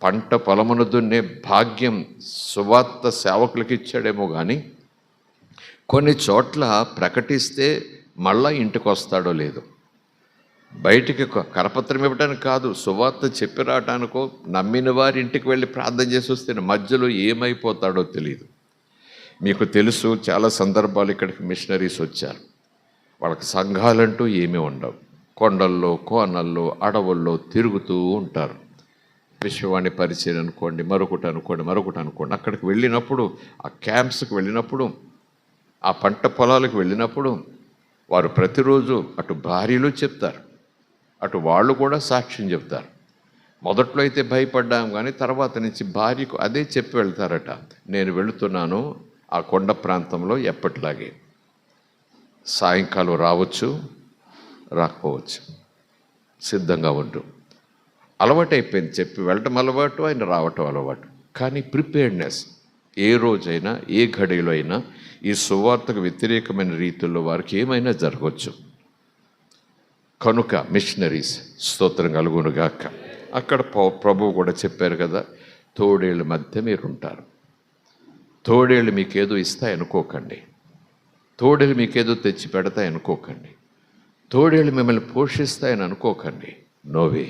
పంట పొలమును దున్నే భాగ్యం సువార్త సేవకులకి ఇచ్చాడేమో కానీ కొన్ని చోట్ల ప్రకటిస్తే మళ్ళా ఇంటికి వస్తాడో లేదో. బయటికి కరపత్రం ఇవ్వడానికి కాదు, సువార్త చెప్పి రావటానికో, నమ్మిన వారి ఇంటికి వెళ్ళి ప్రార్థన చేసి వస్తే మధ్యలో ఏమైపోతాడో తెలియదు. మీకు తెలుసు, చాలా సందర్భాలు ఇక్కడికి మిషనరీస్ వచ్చారు. వాళ్ళకి సంఘాలంటూ ఏమీ ఉండవు. కొండల్లో, కోనల్లో, అడవుల్లో తిరుగుతూ ఉంటారు. విశ్వవాణి పరిచయం అనుకోండి, మరొకటి అనుకోండి. అక్కడికి వెళ్ళినప్పుడు, ఆ క్యాంప్స్కి వెళ్ళినప్పుడు, ఆ పంట పొలాలకు వెళ్ళినప్పుడు వారు ప్రతిరోజు అటు భార్యలు చెప్తారు, అటు వాళ్ళు కూడా సాక్ష్యం చెప్తారు. మొదట్లో అయితే భయపడ్డాం, కానీ తర్వాత నుంచి భార్యకు అదే చెప్పి వెళ్తారట, నేను వెళుతున్నాను ఆ కొండ ప్రాంతంలో ఎప్పటిలాగే, సాయంకాలం రావచ్చు, రాకపోవచ్చు, సిద్ధంగా ఉండు. అలవాటు అయిపోయింది, చెప్పి వెళ్ళటం అలవాటు, ఆయన రావటం అలవాటు. కానీ ప్రిపేర్డ్నెస్, ఏ రోజైనా ఏ ఘడిలో అయినా ఈ సువార్తకు వ్యతిరేకమైన రీతుల్లో వారికి ఏమైనా జరగవచ్చు. కనుక మిషనరీస్, స్తోత్రం కలుగునుగాక. అక్కడ ప్రభువు కూడా చెప్పారు కదా, తోడేళ్ళ మధ్య మీరుంటారు. తోడేళ్ళు మీకేదో ఇస్తాయి అనుకోకండి, తోడేళ్ళు మీకేదో తెచ్చి పెడతాయి అనుకోకండి, తోడేళ్ళు మిమ్మల్ని పోషిస్తాయని అనుకోకండి. నోవే.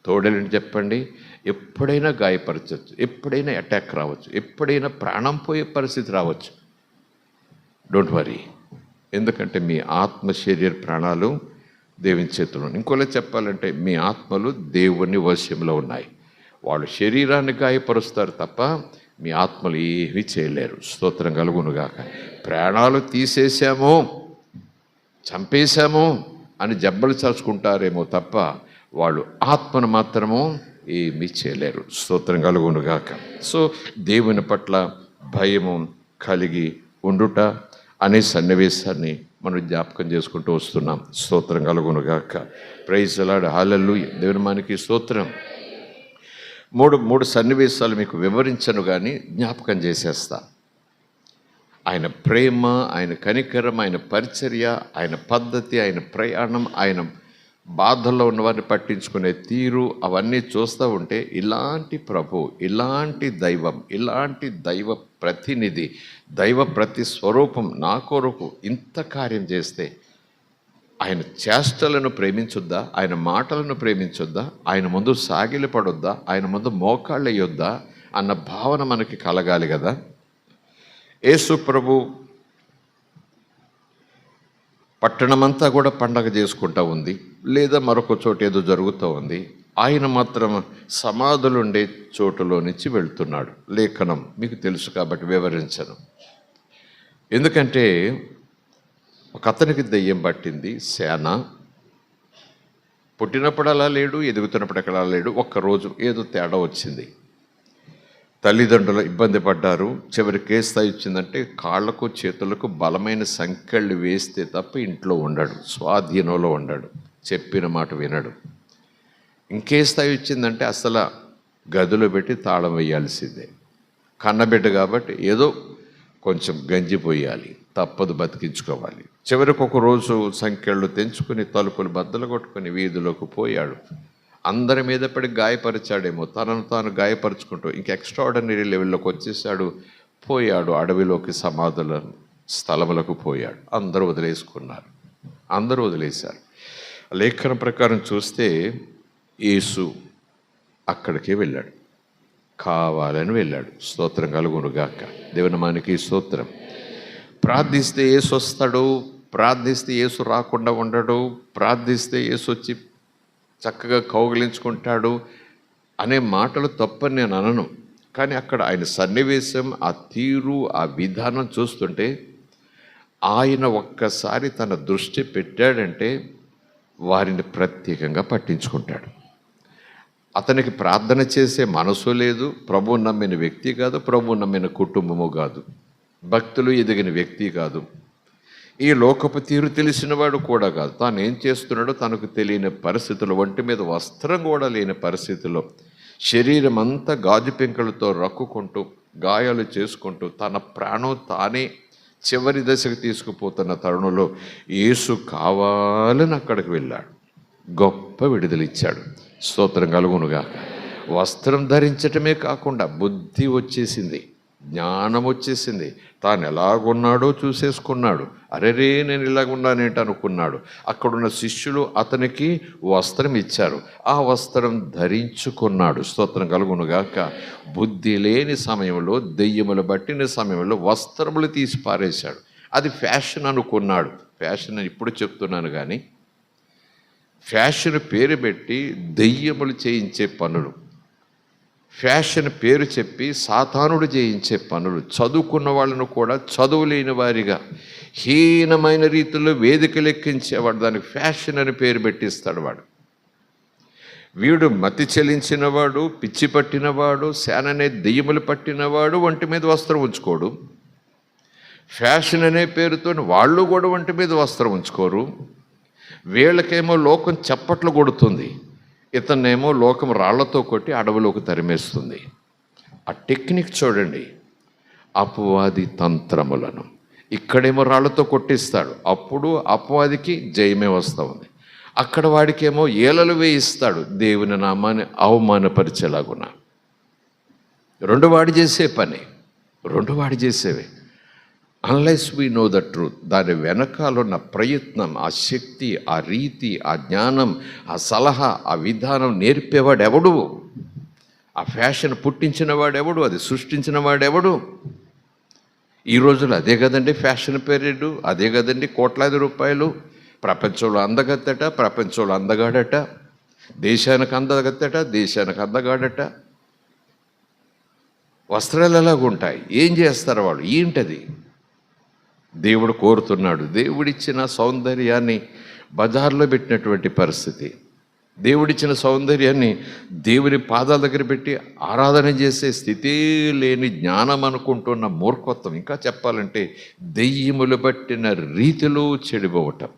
తోడేళ్ళని చెప్పండి, ఎప్పుడైనా గాయపరచవచ్చు, ఎప్పుడైనా అటాక్ రావచ్చు, ఎప్పుడైనా ప్రాణం పోయే పరిస్థితి రావచ్చు. డోంట్ వరీ, ఎందుకంటే మీ ఆత్మ శరీర ప్రాణాలు దేవుని చేతుల్లో. ఇంకోలా చెప్పాలంటే మీ ఆత్మలు దేవుని వశంలో ఉన్నాయి. వాళ్ళు శరీరాన్ని గాయపరుస్తారు తప్ప మీ ఆత్మలు ఏమీ చేయలేరు. స్తోత్రం కలుగునుగాక. ప్రాణాలు తీసేసాము, చంపేశాము అని జబ్బలు చాచుకుంటారేమో తప్ప వాళ్ళు ఆత్మను మాత్రము ఏమీ చేయలేరు. స్తోత్రం కలుగునుగాక. సో దేవుని పట్ల భయము కలిగి ఉండుట అనే సన్నివేశాన్ని మనం జ్ఞాపకం చేసుకుంటూ వస్తున్నాం. స్తోత్రం కలుగునుగాక. Praise the Lord. హల్లెలూయా. దేవుని మనకి స్తోత్రం. మూడు సన్నివేశాలు మీకు వివరించను కానీ జ్ఞాపకం చేసేస్తా. ఆయన ప్రేమ, ఆయన కనికరం, ఆయన పరిచర్య, ఆయన పద్ధతి, ఆయన ప్రయాణం, ఆయన బాధల్లో ఉన్నవారిని పట్టించుకునే తీరు, అవన్నీ చూస్తూ ఉంటే ఇలాంటి ప్రభు, ఇలాంటి దైవం, ఇలాంటి దైవ ప్రతినిధి, దైవ ప్రతి స్వరూపం నా కొరకు ఇంత కార్యం చేస్తే ఆయన చేష్టలను ప్రేమించొద్దా? ఆయన మాటలను ప్రేమించొద్దా? ఆయన ముందు సాగిలపడొద్దా? ఆయన ముందు మోకాళ్ళు వేయొద్దా అన్న భావన మనకి కలగాలి కదా. యేసు ప్రభు పట్టణమంతా కూడా పండగ చేసుకుంటూ ఉంది, లేదా మరొక చోటు ఏదో జరుగుతూ ఉంది. ఆయన మాత్రం సమాధులుండే చోటులో నుంచి వెళ్తున్నాడు. లేఖనం మీకు తెలుసు కాబట్టి వివరించను. ఎందుకంటే ఒక అతనికి దెయ్యం పట్టింది, సేన. పుట్టినప్పుడు అలా లేడు, ఎదుగుతున్నప్పుడు ఎక్కడ లేడు. ఒక్కరోజు ఏదో తేడా వచ్చింది. తల్లిదండ్రులు ఇబ్బంది పడ్డారు. చివరికి ఏ స్థాయి వచ్చిందంటే కాళ్లకు చేతులకు బలమైన సంకెళ్ళు వేస్తే తప్ప ఇంట్లో ఉండడు, స్వాధీనంలో ఉండడు, చెప్పిన మాట వినడు. ఇంకే స్థాయి వచ్చిందంటే అసలు గదిలో పెట్టి తాళం వేయాల్సిందే. కన్నబిడ్డ కాబట్టి ఏదో కొంచెం గంజిపోయాలి, తప్పదు, బతికించుకోవాలి. చివరికి ఒక రోజు సంఖ్యలు తెంచుకుని తలుపులు బద్దలు కొట్టుకుని వీధిలోకి పోయాడు. అందరి మీద పడి గాయపరిచాడేమో, తనను తాను గాయపరుచుకుంటూ ఇంక ఎక్స్ట్రాఆర్డినరీ లెవెల్లోకి వచ్చేసాడు. పోయాడు అడవిలోకి, సమాధుల స్థలములకు పోయాడు. అందరూ వదిలేసుకున్నారు, అందరూ వదిలేశారు. లేఖన ప్రకారం చూస్తే యేసు అక్కడికే వెళ్ళాడు, కావాలని వెళ్ళాడు. స్తోత్రం కలుగునుగాక. దేవుని మనకి స్తోత్రం. ప్రార్థిస్తే యేసు వస్తాడు, ప్రార్థిస్తే యేసు రాకుండా ఉండడు, ప్రార్థిస్తే యేసు వచ్చి చక్కగా కౌగిలించుకుంటాడు అనే మాటలు తప్పని నేను అనను. కానీ అక్కడ ఆయన సన్నివేశం, ఆ తీరు, ఆ విధానం చూస్తుంటే ఆయన ఒక్కసారి తన దృష్టి పెట్టాడంటే వారిని ప్రత్యేకంగా పట్టించుకుంటాడు. అతనికి ప్రార్థన చేసే మనసు లేదు, ప్రభువు నమ్మిన వ్యక్తి కాదు, ప్రభువు నమ్మిన కుటుంబము కాదు, భక్తులు ఎదిగిన వ్యక్తి కాదు. ఈ లోకపు తీరు తెలిసినవాడు కూడా కాదు. తాను ఏం చేస్తున్నాడో తనకు తెలియని పరిస్థితుల్లో, ఒంటి మీద వస్త్రం కూడా లేని పరిస్థితుల్లో, శరీరం అంతా గాజు పెంకులతో రక్కుకుంటూ, గాయాలు చేసుకుంటూ, తన ప్రాణం తానే చివరి దశకు తీసుకుపోతున్న తరుణంలో యేసు కావాలని అక్కడికి వెళ్ళాడు. గొప్ప విడుదలిచ్చాడు. స్తోత్రం కలుగునుగాక. వస్త్రం ధరించటమే కాకుండా బుద్ధి వచ్చేసింది, జ్ఞానం వచ్చేసింది. తాను ఎలాగున్నాడో చూసేసుకున్నాడు. అరెరే నేను ఇలాగున్నానేంటి అనుకున్నాడు. అక్కడున్న శిష్యులు అతనికి వస్త్రం ఇచ్చారు. ఆ వస్త్రం ధరించుకున్నాడు. స్తోత్రం కలుగునుగాక. బుద్ధి లేని సమయంలో, దెయ్యములు పట్టిన సమయంలో వస్త్రములు తీసి పారేశాడు. అది ఫ్యాషన్ అనుకున్నాడు. ఫ్యాషన్ అని ఇప్పుడు చెప్తున్నాను, కానీ ఫ్యాషన్ పేరు పెట్టి దెయ్యములు చేయించే పనులు, ఫ్యాషన్ పేరు చెప్పి సాతానుడు చేయించే పనులు, చదువుకున్న వాళ్ళను కూడా చదువులేని వారిగా హీనమైన రీతిలో వేదికలు ఎక్కించేవాడు. దానికి ఫ్యాషన్ అని పేరు పెట్టిస్తాడు వాడు. వీడు మతి చెలించినవాడు, పిచ్చి పట్టినవాడు, శాననే దెయ్యములు పట్టినవాడు ఒంటి మీద వస్త్రం ఉంచుకోడు. ఫ్యాషన్ అనే పేరుతో వాళ్ళు కూడా ఒంటి మీద వస్త్రం ఉంచుకోరు. వీళ్ళకేమో లోకం చప్పట్లు కొడుతుంది, ఇతన్నేమో లోకం రాళ్లతో కొట్టి అడవిలోకి తరిమేస్తుంది. ఆ టెక్నిక్ చూడండి, అపవాది తంత్రములను. ఇక్కడేమో రాళ్లతో కొట్టిస్తాడు, అప్పుడు అపవాదికి జయమే వస్తూ ఉంది. అక్కడ వాడికేమో ఏలలు వేయిస్తాడు, దేవుని నామాన్ని అవమానపరిచేలాగున. రెండు వాడి చేసే పని, రెండు వాడి చేసేవే. Unless we know the truth, దాని వెనకాలన్న ప్రయత్నం, ఆ శక్తి, ఆ రీతి, ఆ జ్ఞానం, ఆ సలహా, ఆ విధానం నేర్పేవాడు ఎవడు? ఆ ఫ్యాషన్ పుట్టించిన వాడెవడు? అది సృష్టించిన వాడెవడు? ఈ రోజులు అదే కదండి ఫ్యాషన్ పీరియడ్, అదే కదండి కోట్లాది రూపాయలు. ప్రపంచంలో అందగత్తట, ప్రపంచంలో అందగాడట, దేశానికి అందగత్తట, దేశానికి అందగాడట. వస్త్రాలు ఎలాగుంటాయి? ఏం చేస్తారు వాళ్ళు? ఏంటది? దేవుడు కోరుతున్నాడు. దేవుడిచ్చిన సౌందర్యాన్ని బజార్లో పెట్టినటువంటి పరిస్థితి, దేవుడిచ్చిన సౌందర్యాన్ని దేవుని పాదాల దగ్గర పెట్టి ఆరాధన చేసే స్థితి లేని జ్ఞానం అనుకుంటున్న మూర్ఖత్వం. ఇంకా చెప్పాలంటే దెయ్యములు పట్టిన రీతిలో చెడిపోవటం.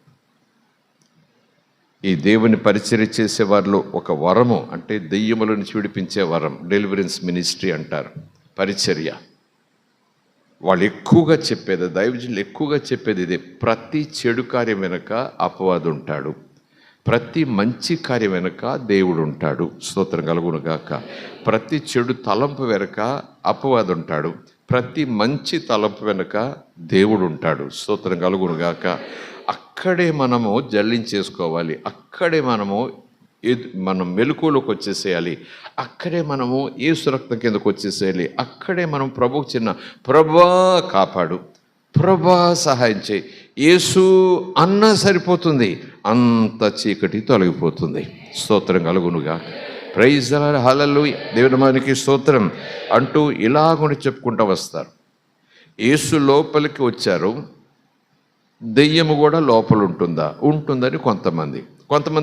ఈ దేవుని పరిచర్య చేసే వారిలో ఒక వరము, అంటే దెయ్యములను విడిపించే వరం, డెలివరెన్స్ మినిస్ట్రీ అంటారు, పరిచర్య. వాళ్ళు ఎక్కువగా చెప్పేది, దైవజనులు ఎక్కువగా చెప్పేది ఇదే: ప్రతి చెడు కార్యం వెనుక అపవాది ఉంటాడు, ప్రతి మంచి కార్యం వెనుక దేవుడు ఉంటాడు. స్తోత్రం కలుగునుగాక. ప్రతి చెడు తలంపు వెనుక అపవాది ఉంటాడు, ప్రతి మంచి తలంపు వెనుక దేవుడు ఉంటాడు. స్తోత్రం కలుగునుగాక. అక్కడే మనము జల్లించేసుకోవాలి, అక్కడే మనం మెలకువలోకి వచ్చేసేయాలి, అక్కడే మనము యేసు రక్తం కిందకు వచ్చేసేయాలి. అక్కడే మనం ప్రభుకు చిన్న ప్రభా కాపాడు, ప్రభా సహాయం చేయి, యేసు అన్నా సరిపోతుంది, అంత చీకటి తొలగిపోతుంది. స్తోత్రం కలుగునుగా. ప్రైజ్ ది లార్డ్, హల్లెలూయా, దేవుని నామానికి స్తోత్రం అంటూ ఇలాగని చెప్పుకుంటూ వస్తారు. యేసు లోపలికి వచ్చారు, దెయ్యము కూడా లోపల ఉంటుందని కొంతమంది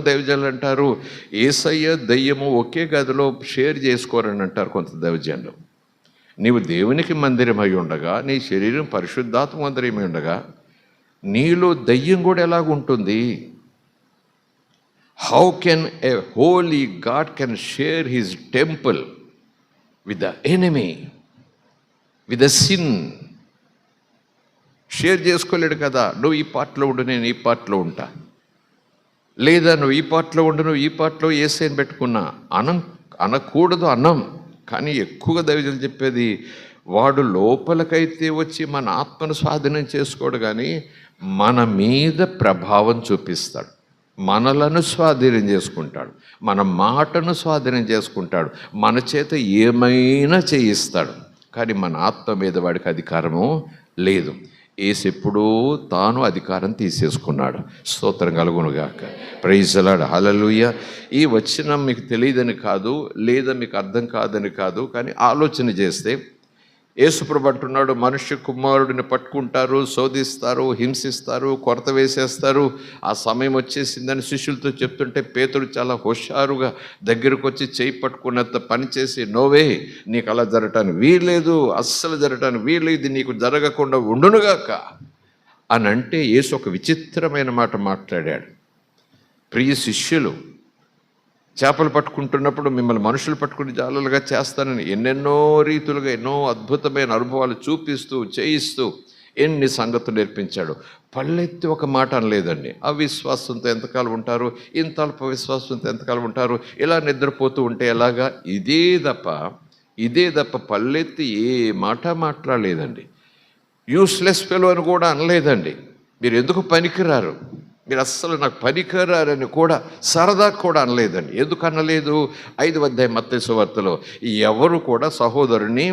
దైవజనులు అంటారు, యేసయ్య దెయ్యము ఒకే గదిలో షేర్ చేసుకోరని అంటారు కొంత దైవజనులు. నీవు దేవునికి మందిరమై ఉండగా, నీ శరీరం పరిశుద్ధాత్మ మందిరమై ఉండగా, నీలో దెయ్యం కూడా ఎలాగుంటుంది? How can a holy God can share his temple with the enemy, with the sin? Share చేసుకోలేడు కదా. నువ్వు ఈ పార్ట్లో ఉండు, నేను ఈ పార్ట్లో ఉంటా, లేదా నువ్వు ఈ పార్ట్లో ఉండు, నువ్వు ఈ పార్ట్లో యేసయ్యని పెట్టుకున్నా అనకూడదు అన్నం. కానీ ఎక్కువగా దైవజనులు చెప్పేది, వాడు లోపలికైతే వచ్చి మన ఆత్మను స్వాధీనం చేసుకోడు, కానీ మన మీద ప్రభావం చూపిస్తాడు, మనలను స్వాధీనం చేసుకుంటాడు, మన మాటను స్వాధీనం చేసుకుంటాడు, మన చేత ఏమైనా చేయిస్తాడు. కానీ మన ఆత్మ మీద వాడికి అధికారము లేదు. యేసు ఎప్పుడూ తాను అధికారం తీసేసుకున్నాడు. స్తోత్రం కలుగునుగాక. Praise the Lord, hallelujah. ఈ వచనం మీకు తెలియదని కాదు, లేదా మీకు అర్థం కాదని కాదు, కానీ ఆలోచన చేస్తే యేసుప్రభు అంటున్నాడు, మనుష్య కుమారుడిని పట్టుకుంటారు, శోధిస్తారు, హింసిస్తారు, కొరత వేసేస్తారు, ఆ సమయం వచ్చేసిందని శిష్యులతో చెప్తుంటే పేతురు చాలా హుషారుగా దగ్గరకు వచ్చి చేయి పట్టుకున్నంత పనిచేసి, నోవే, నీకు అలా జరగటానికి వీల్లేదు, అస్సలు జరగటానికి వీల్లేదు, నీకు జరగకుండా ఉండునుగాక అని అంటే యేసు ఒక విచిత్రమైన మాట మాట్లాడాడు. ప్రియ శిష్యులు, చేపలు పట్టుకుంటున్నప్పుడు మిమ్మల్ని మనుషులు పట్టుకుని జాలలుగా చేస్తానని ఎన్నెన్నో రీతులుగా ఎన్నో అద్భుతమైన అనుభవాలు చూపిస్తూ చేయిస్తూ ఎన్ని సంగతులు నేర్పించాడు. పళ్ళెత్తి ఒక మాట అనలేదండి. అవిశ్వాసంతో ఎంతకాలం ఉంటారు, ఇంత అల్ప విశ్వాసంతో ఎంతకాలం ఉంటారు, ఇలా నిద్రపోతూ ఉంటే ఎలాగా, ఇదే తప్ప పళ్ళెత్తి ఏ మాట మాట్లాడలేదండి. యూస్లెస్ ఫెలో అని కూడా అనలేదండి. మీరు ఎందుకు పనికిరారు, మీరు అస్సలు నాకు పనికిరారని కూడా సరదా కూడా అనలేదండి. ఎందుకు అనలేదు? 5వ అధ్యాయం మత్తయి సువార్తలో ఎవరు కూడా సహోదరుని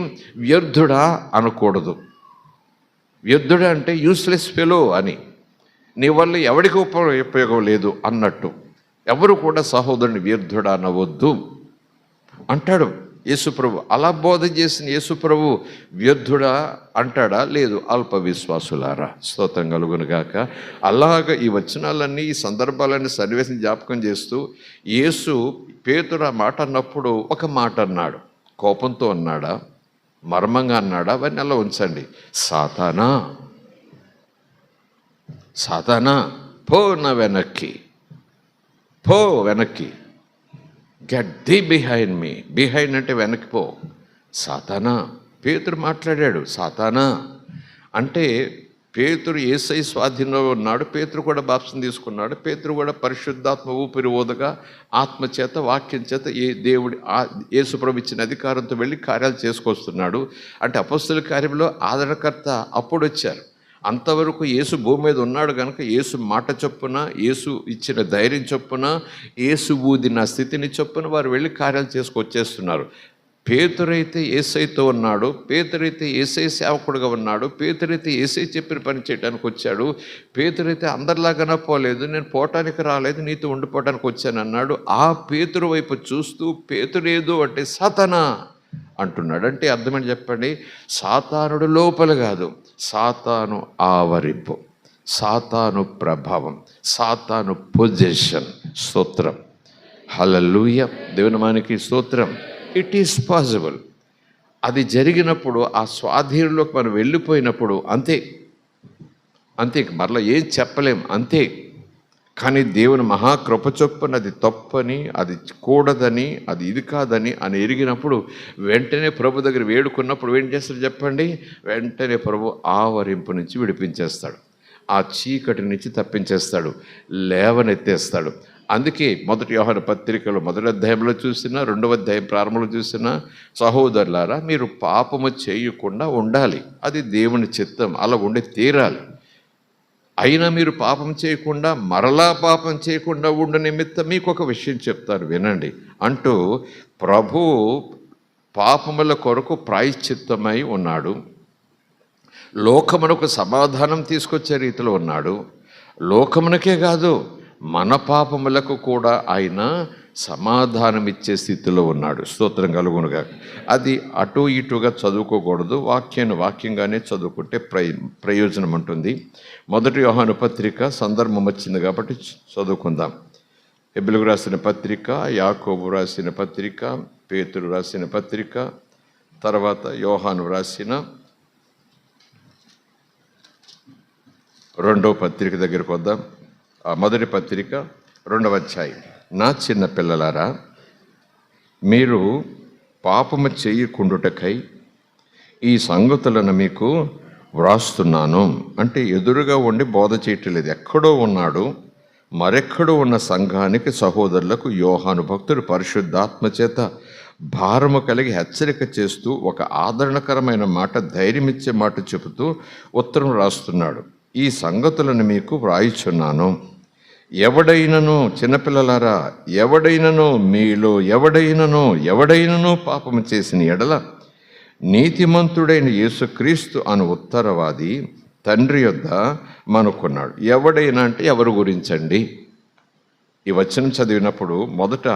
వ్యర్థుడా అనకూడదు. వ్యర్థుడా అంటే యూస్లెస్ ఫెలో అని, నీ వల్ల ఎవరికి ఉపయోగం లేదు అన్నట్టు. ఎవరు కూడా సహోదరుని వ్యర్థుడా అనవద్దు అంటాడు యేసుప్రభు. అలా బోధ చేసిన యేసుప్రభు వ్యర్థుడా అంటాడా? లేదు. అల్ప విశ్వాసులారా, స్తోత్రం కలుగునుగాక. అలాగ ఈ వచనాలన్నీ, ఈ సందర్భాలన్నీ సన్నివేశం జ్ఞాపకం చేస్తూ యేసు పేతురు ఆ మాట అన్నప్పుడు ఒక మాట అన్నాడు. కోపంతో అన్నాడా, మర్మంగా అన్నాడా, అవన్నీ అలా ఉంచండి. సాతానా పో నా వెనక్కి, పో వెనక్కి. Get the behind me. Behind అంటే వెనక్కిపో. సాతానా, పేతురు మాట్లాడాడు. సాతానా అంటే పేతురు యేసయ్య స్వాధీనంలో ఉన్నాడు. పేతురు కూడా బాప్తిసం తీసుకున్నాడు. పేతురు కూడా పరిశుద్ధాత్మ ఊపిరి ఊదగా ఆత్మచేత వాక్యం చేత యేసుప్రభు ఇచ్చిన అధికారంతో వెళ్ళి కార్యాలు చేసుకొస్తున్నాడు. అంటే అపొస్తలుల కార్యంలో ఆదరణకర్త అప్పుడు వచ్చారు. అంతవరకు యేసు భూమి మీద ఉన్నాడు కనుక యేసు మాట చొప్పున, యేసు ఇచ్చిన ధైర్యం చొప్పున, యేసు ఊదిన స్థితిని చొప్పున వారు వెళ్ళి కార్యాలు చేసుకొచ్చేస్తున్నారు. పేతురైతే యేసయ్యతో ఉన్నాడు, పేతురైతే యేసయ్య సేవకుడుగా ఉన్నాడు, పేతురైతే యేసయ్య చెప్పిన పని చేయడానికి వచ్చాడు. పేతురైతే అందరిలాగానే పోలేదు, నేను పోవటానికి రాలేదు, నీతో ఉండిపోవటానికి వచ్చాను అన్నాడు. ఆ పేతురు వైపు చూస్తూ పేతురేదో అంటే సాతానా అంటున్నాడు. అంటే అర్థమని చెప్పండి, సాతానుడు లోపల కాదు, సాతాను ఆవరింపు, సాతాను ప్రభావం, సాతాను పొజిషన్. స్తోత్రం, హల్లెలూయా, దేవుని నామానికి స్తోత్రం. It is possible. అది జరిగినప్పుడు, ఆ స్వాధీనంలోకి మనం వెళ్ళిపోయినప్పుడు అంతే, మరలా ఏం చెప్పలేం, అంతే. కానీ దేవుని మహాకృప చొప్పున అది తప్పని, అది కూడదని, అది ఇది కాదని అని ఎరిగినప్పుడు వెంటనే ప్రభు దగ్గర వేడుకున్నప్పుడు ఏం చేస్తాడు చెప్పండి? వెంటనే ప్రభు ఆవరింపు నుంచి విడిపించేస్తాడు, ఆ చీకటి నుంచి తప్పించేస్తాడు, లేవనెత్తేస్తాడు. అందుకే 1 యోహాను పత్రికలో 1వ అధ్యాయంలో చూసినా, 2వ అధ్యాయం ప్రారంభంలో చూసినా, సహోదరులారా మీరు పాపము చేయకుండా ఉండాలి, అది దేవుని చిత్తం, అలా ఉండి తీరాలి. అయినా మీరు పాపం చేయకుండా, మరలా పాపం చేయకుండా ఉండు నిమిత్తం మీకు ఒక విషయం చెప్తారు వినండి అంటూ ప్రభు పాపముల కొరకు ప్రాయశ్చిత్తమై ఉన్నాడు. లోకమునకు సమాధానం తీసుకొచ్చే రీతిలో ఉన్నాడు. లోకమునకే కాదు, మన పాపములకు కూడా ఆయన సమాధానం ఇచ్చే స్థితిలో ఉన్నాడు. స్తోత్రం కలుగునుగా. అది అటు ఇటుగా చదువుకోకూడదు, వాక్యంగానే చదువుకుంటే ప్రయోజనం ఉంటుంది. 1 యోహాను పత్రిక సందర్భం వచ్చింది కాబట్టి చదువుకుందాం. హెబ్రీయులకు రాసిన పత్రిక, యాకోబు రాసిన పత్రిక, పేతురు రాసిన పత్రిక, తర్వాత యోహాను రాసిన 2వ పత్రిక దగ్గరికి వద్దాం. మొదటి పత్రిక 2వ అధ్యాయం. నా చిన్న పిల్లలారా, మీరు పాపము చేయకుండుటకై ఈ సంగతులను మీకు వ్రాస్తున్నాను. అంటే ఎదురుగా ఉండి బోధ చేయట్లేదు, ఎక్కడో ఉన్నాడు, మరెక్కడో ఉన్న సంఘానికి, సహోదరులకు యోహాను భక్తుడు పరిశుద్ధాత్మ చేత భారము కలిగి హెచ్చరిక చేస్తూ ఒక ఆదరణకరమైన మాట, ధైర్యమిచ్చే మాట చెబుతూ ఉత్తరం రాస్తున్నాడు. ఈ సంగతులను మీకు వ్రాయిచున్నాను. ఎవడైనను, చిన్నపిల్లలారా, మీలో ఎవడైనను పాపము చేసిన ఎడల నీతిమంతుడైన యేసుక్రీస్తు అను ఉత్తరవాది తండ్రి యొద్ద మనుకున్నాడు. ఎవడైనా అంటే ఎవరు గురించండి? ఈ వచనం చదివినప్పుడు మొదట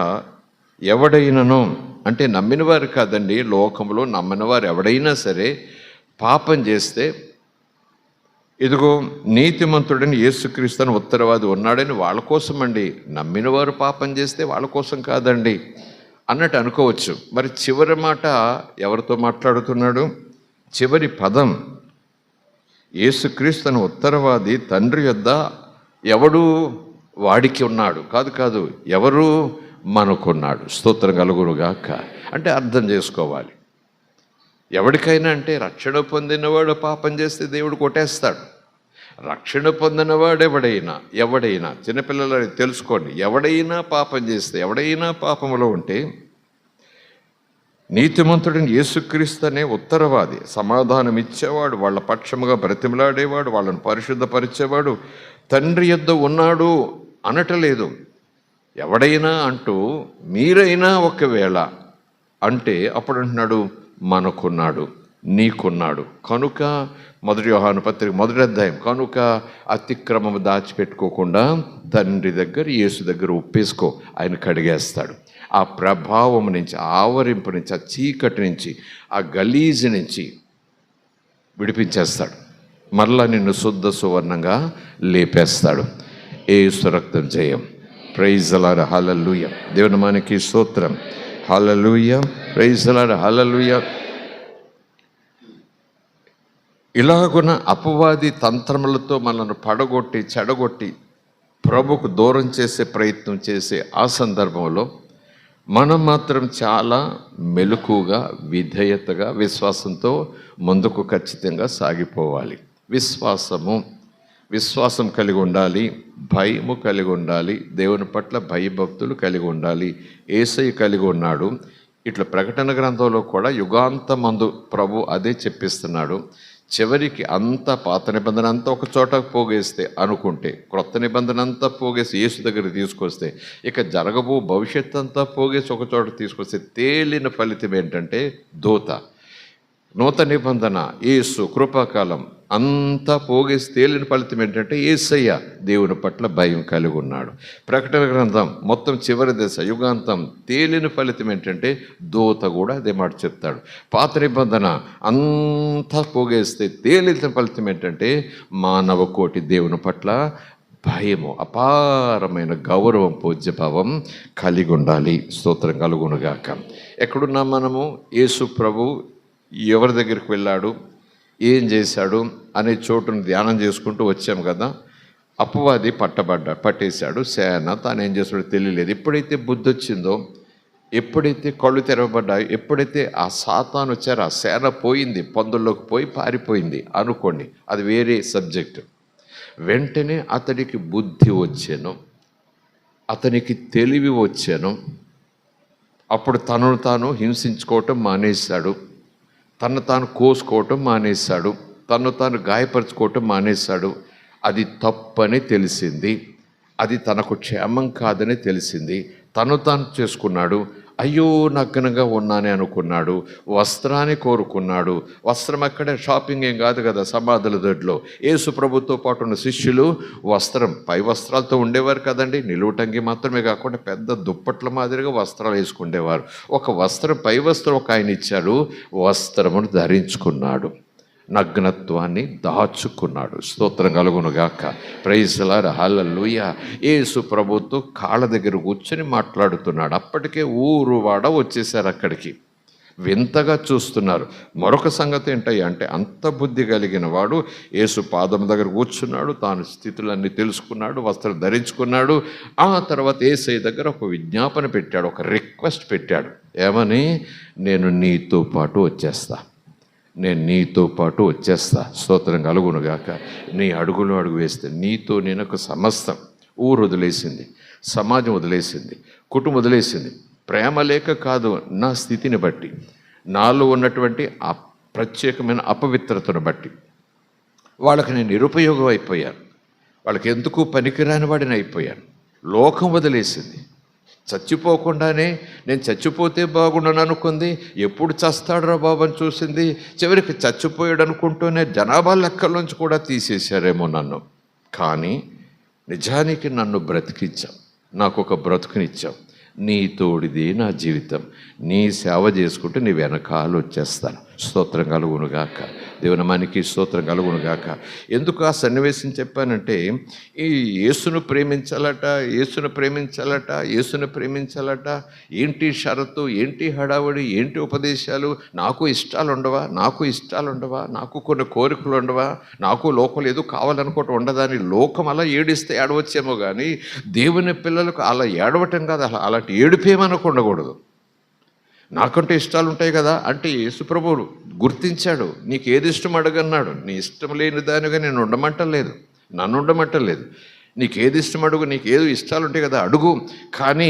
ఎవడైనను అంటే నమ్మినవారు కాదండి, లోకంలో నమ్మినవారు ఎవడైనా సరే పాపం చేస్తే ఇదిగో నీతిమంతుడని యేసుక్రీస్తు అని ఉత్తరవాది ఉన్నాడని వాళ్ళ కోసం అండి. నమ్మిన వారు పాపం చేస్తే వాళ్ళ కోసం కాదండి అన్నట్టు అనుకోవచ్చు. మరి చివరి మాట ఎవరితో మాట్లాడుతున్నాడు? చివరి పదం యేసుక్రీస్తు అనే ఉత్తరవాది తండ్రి యొద్ద ఎవడు వాడికి ఉన్నాడు, కాదు, ఎవరు మనకున్నాడు. స్తోత్రం కలుగునుగాక. అంటే అర్థం చేసుకోవాలి, ఎవరికైనా అంటే రక్షణ పొందినవాడు పాపం చేస్తే దేవుడు కొట్టేస్తాడు. రక్షణ పొందినవాడు ఎవడైనా చిన్నపిల్లలు తెలుసుకోండి, ఎవడైనా పాపం చేస్తే, ఎవడైనా పాపములో ఉంటే నీతిమంతుడిని యేసుక్రీస్తు అనే ఉత్తరవాది, సమాధానం ఇచ్చేవాడు, వాళ్ళ పక్షముగా బ్రతిమలాడేవాడు, వాళ్ళని పరిశుద్ధపరిచేవాడు తండ్రి యొద్ద ఉన్నాడు అనటలేదు. ఎవడైనా అంటూ మీరైనా ఒకవేళ అంటే అప్పుడు అంటున్నాడు మనకున్నాడు, నీకున్నాడు. కనుక 1 యోహాను పత్రిక 1వ అధ్యాయం, కనుక అతిక్రమము దాచిపెట్టుకోకుండా తండ్రి దగ్గర యేసు దగ్గర ఒప్పేసుకో, ఆయన కడిగేస్తాడు. ఆ ప్రభావం నుంచి, ఆవరింపు నుంచి, ఆ చీకటి నుంచి, ఆ గలీజు నుంచి విడిపించేస్తాడు. మరలా నిన్ను శుద్ధ సువర్ణంగా లేపేస్తాడు. యేసు రక్తం జయం. Praise the Lord. హల్లెలూయా. దేవుని మనకి స్తోత్రం. Hallelujah. Praise the Lord. Hallelujah. ఇలాగున అపవాది తంత్రములతో మనల్ని పడగొట్టి చెడగొట్టి ప్రభుకు దూరం చేసే ప్రయత్నం చేసే ఆ సందర్భంలో మనం మాత్రం చాలా మెలకుగా, విధేయతగా, విశ్వాసంతో ముందుకు ఖచ్చితంగా సాగిపోవాలి. విశ్వాసం కలిగి ఉండాలి, భయము కలిగి ఉండాలి, దేవుని పట్ల భయభక్తులు కలిగి ఉండాలి. యేసయ్య కలిగి ఉన్నాడు. ఇట్లా ప్రకటన గ్రంథంలో కూడా యుగాంతమందు ప్రభు అదే చెప్పిస్తున్నాడు. చివరికి అంతా పాత నిబంధన అంతా ఒక చోట పోగేస్తే అనుకుంటే, క్రొత్త నిబంధన అంతా పోగేసి యేసు దగ్గరికి తీసుకొస్తే, ఇక జరగబో భవిష్యత్తు అంతా పోగేసి ఒక చోట తీసుకొస్తే తేలిన ఫలితం ఏంటంటే దూత. నూతన నిబంధన, యేసు, కృపాకాలం అంతా పోగేసి తేలిన ఫలితం ఏంటంటే యేసయ్య దేవుని పట్ల భయం కలిగి ఉన్నాడు. ప్రకటన గ్రంథం మొత్తం చివరి దశ, యుగాంతం, తేలిన ఫలితం ఏంటంటే దూత కూడా అదే మాట చెప్తాడు. పాత నిబంధన అంతా పోగేస్తే తేలిన ఫలితం ఏంటంటే మానవ కోటి దేవుని పట్ల భయము, అపారమైన గౌరవం, పూజ్యభావం కలిగి ఉండాలి. స్తోత్రం కలుగునుగాక. ఎక్కడున్నా మనము యేసు ప్రభు ఎవరి దగ్గరికి వెళ్ళాడు, ఏం చేశాడు అనే చోటును ధ్యానం చేసుకుంటూ వచ్చాం కదా. అపవాది పట్టేశాడు సేన, తాను ఏం చేస్తాడో తెలియలేదు. ఎప్పుడైతే బుద్ధి వచ్చిందో, ఎప్పుడైతే కళ్ళు తెరవబడ్డాయో, ఎప్పుడైతే ఆ సాతాను వచ్చారో, ఆ సేన పోయింది, పందుల్లోకి పోయి పారిపోయింది అనుకోండి, అది వేరే సబ్జెక్ట్. వెంటనే అతడికి బుద్ధి వచ్చాను, అతనికి తెలివి వచ్చాను. అప్పుడు తనను తాను హింసించుకోవటం మానేశాడు, తను తాను కోసుకోవటం మానేశాడు, తను తాను గాయపరుచుకోవటం మానేశాడు. అది తప్పని తెలిసింది, అది తనకు క్షేమం కాదని తెలిసింది. తను తాను చేసుకున్నాడు. అయ్యో నగ్నంగా ఉన్నానే అనుకున్నాడు. వస్త్రాన్ని కోరుకున్నాడు. వస్త్రం అక్కడే షాపింగ్ ఏం కాదు కదా, సమాధుల దొడ్లో. యేసు ప్రభుతో పాటు ఉన్న శిష్యులు వస్త్రం, పై వస్త్రాలతో ఉండేవారు కదండి. నిలువుటంగి మాత్రమే కాకుండా పెద్ద దుప్పట్ల మాదిరిగా వస్త్రాలు వేసుకుండేవారు. ఒక వస్త్రం, పై వస్త్రం ఒక ఆయన ఇచ్చాడు, వస్త్రమును ధరించుకున్నాడు, నగ్నత్వాన్ని దాచుకున్నాడు. స్తోత్రం కలుగునుగాక. Praise the Lord. Hallelujah. Yesu ప్రభుతో కాళ్ళ దగ్గర కూర్చొని మాట్లాడుతున్నాడు. అప్పటికే ఊరువాడ వచ్చేసారు అక్కడికి, వింతగా చూస్తున్నారు. మరొక సంగతి ఏంటయ్యా అంటే, అంత బుద్ధి కలిగిన వాడు యేసు పాదం దగ్గర కూర్చున్నాడు, తాను స్థితులన్నీ తెలుసుకున్నాడు, వస్త్రం ధరించుకున్నాడు. ఆ తర్వాత యేసయ్య దగ్గర ఒక విజ్ఞాపన పెట్టాడు, ఒక రిక్వెస్ట్ పెట్టాడు. ఏమని? నేను నీతో పాటు వచ్చేస్తా, నేను నీతో పాటు వచ్చేస్తా. స్తోత్రం కలుగునుగాక. నీ అడుగులో అడుగు వేస్తే నీతో నేను సమస్తం. ఊరు వదిలేసింది, సమాజం వదిలేసింది, కుటుంబం వదిలేసింది. ప్రేమ లేక కాదు, నా స్థితిని బట్టి, నాలో ఉన్నటువంటి ఆ ప్రత్యేకమైన అపవిత్రతను బట్టి వాళ్ళకి నేను నిరుపయోగం అయిపోయాను, వాళ్ళకి ఎందుకు పనికిరాని వాడిని అయిపోయాను. లోకం వదిలేసింది. చచ్చిపోకుండానే నేను చచ్చిపోతే బాగుండను అనుకుంది. ఎప్పుడు చస్తాడరా బాబు అని చూసింది. చివరికి చచ్చిపోయాడు అనుకుంటూనే జనాభా లెక్కల్లోంచి కూడా తీసేశారేమో నన్ను. కానీ నిజానికి నన్ను బ్రతికించావు, నాకు ఒక బ్రతుకునిచ్చావు. నీ తోడిదే నా జీవితం, నీ సేవ చేసుకుంటూ నీ వెనకాల వచ్చేస్తాను. స్తోత్రం కలుగునుగాక. దేవుని మనకి స్తోత్రం కలుగును గాక. ఎందుకు ఆ సన్నివేశం చెప్పానంటే, ఈ యేసును ప్రేమించాలట, యేసును ప్రేమించాలట, యేసును ప్రేమించాలట, ఏంటి షరతు, ఏంటి హడావుడి, ఏంటి ఉపదేశాలు, నాకు ఇష్టాలు ఉండవా, నాకు కొన్ని కోరికలు ఉండవా, నాకు లోకం ఏదో కావాలనుకోవటం ఉండదా అని లోకం అలా ఏడిస్తే ఏడవచ్చేమో కానీ దేవుని పిల్లలకు అలా ఏడవటం కాదు, అలాంటి ఏడిపేమనకు ఉండకూడదు. నాకంటే ఇష్టాలు ఉంటాయి కదా అంటే యేసుప్రభువు గుర్తించాడు, నీకు ఏది ఇష్టం అడగన్నాడు. నీ ఇష్టం లేని దానిగా నేను ఉండమంటలేదు, నన్ను ఉండమంటలేదు. నీకు ఏది ఇష్టం అడుగు, నీకు ఏదో ఇష్టాలు ఉంటాయి కదా అడుగు. కానీ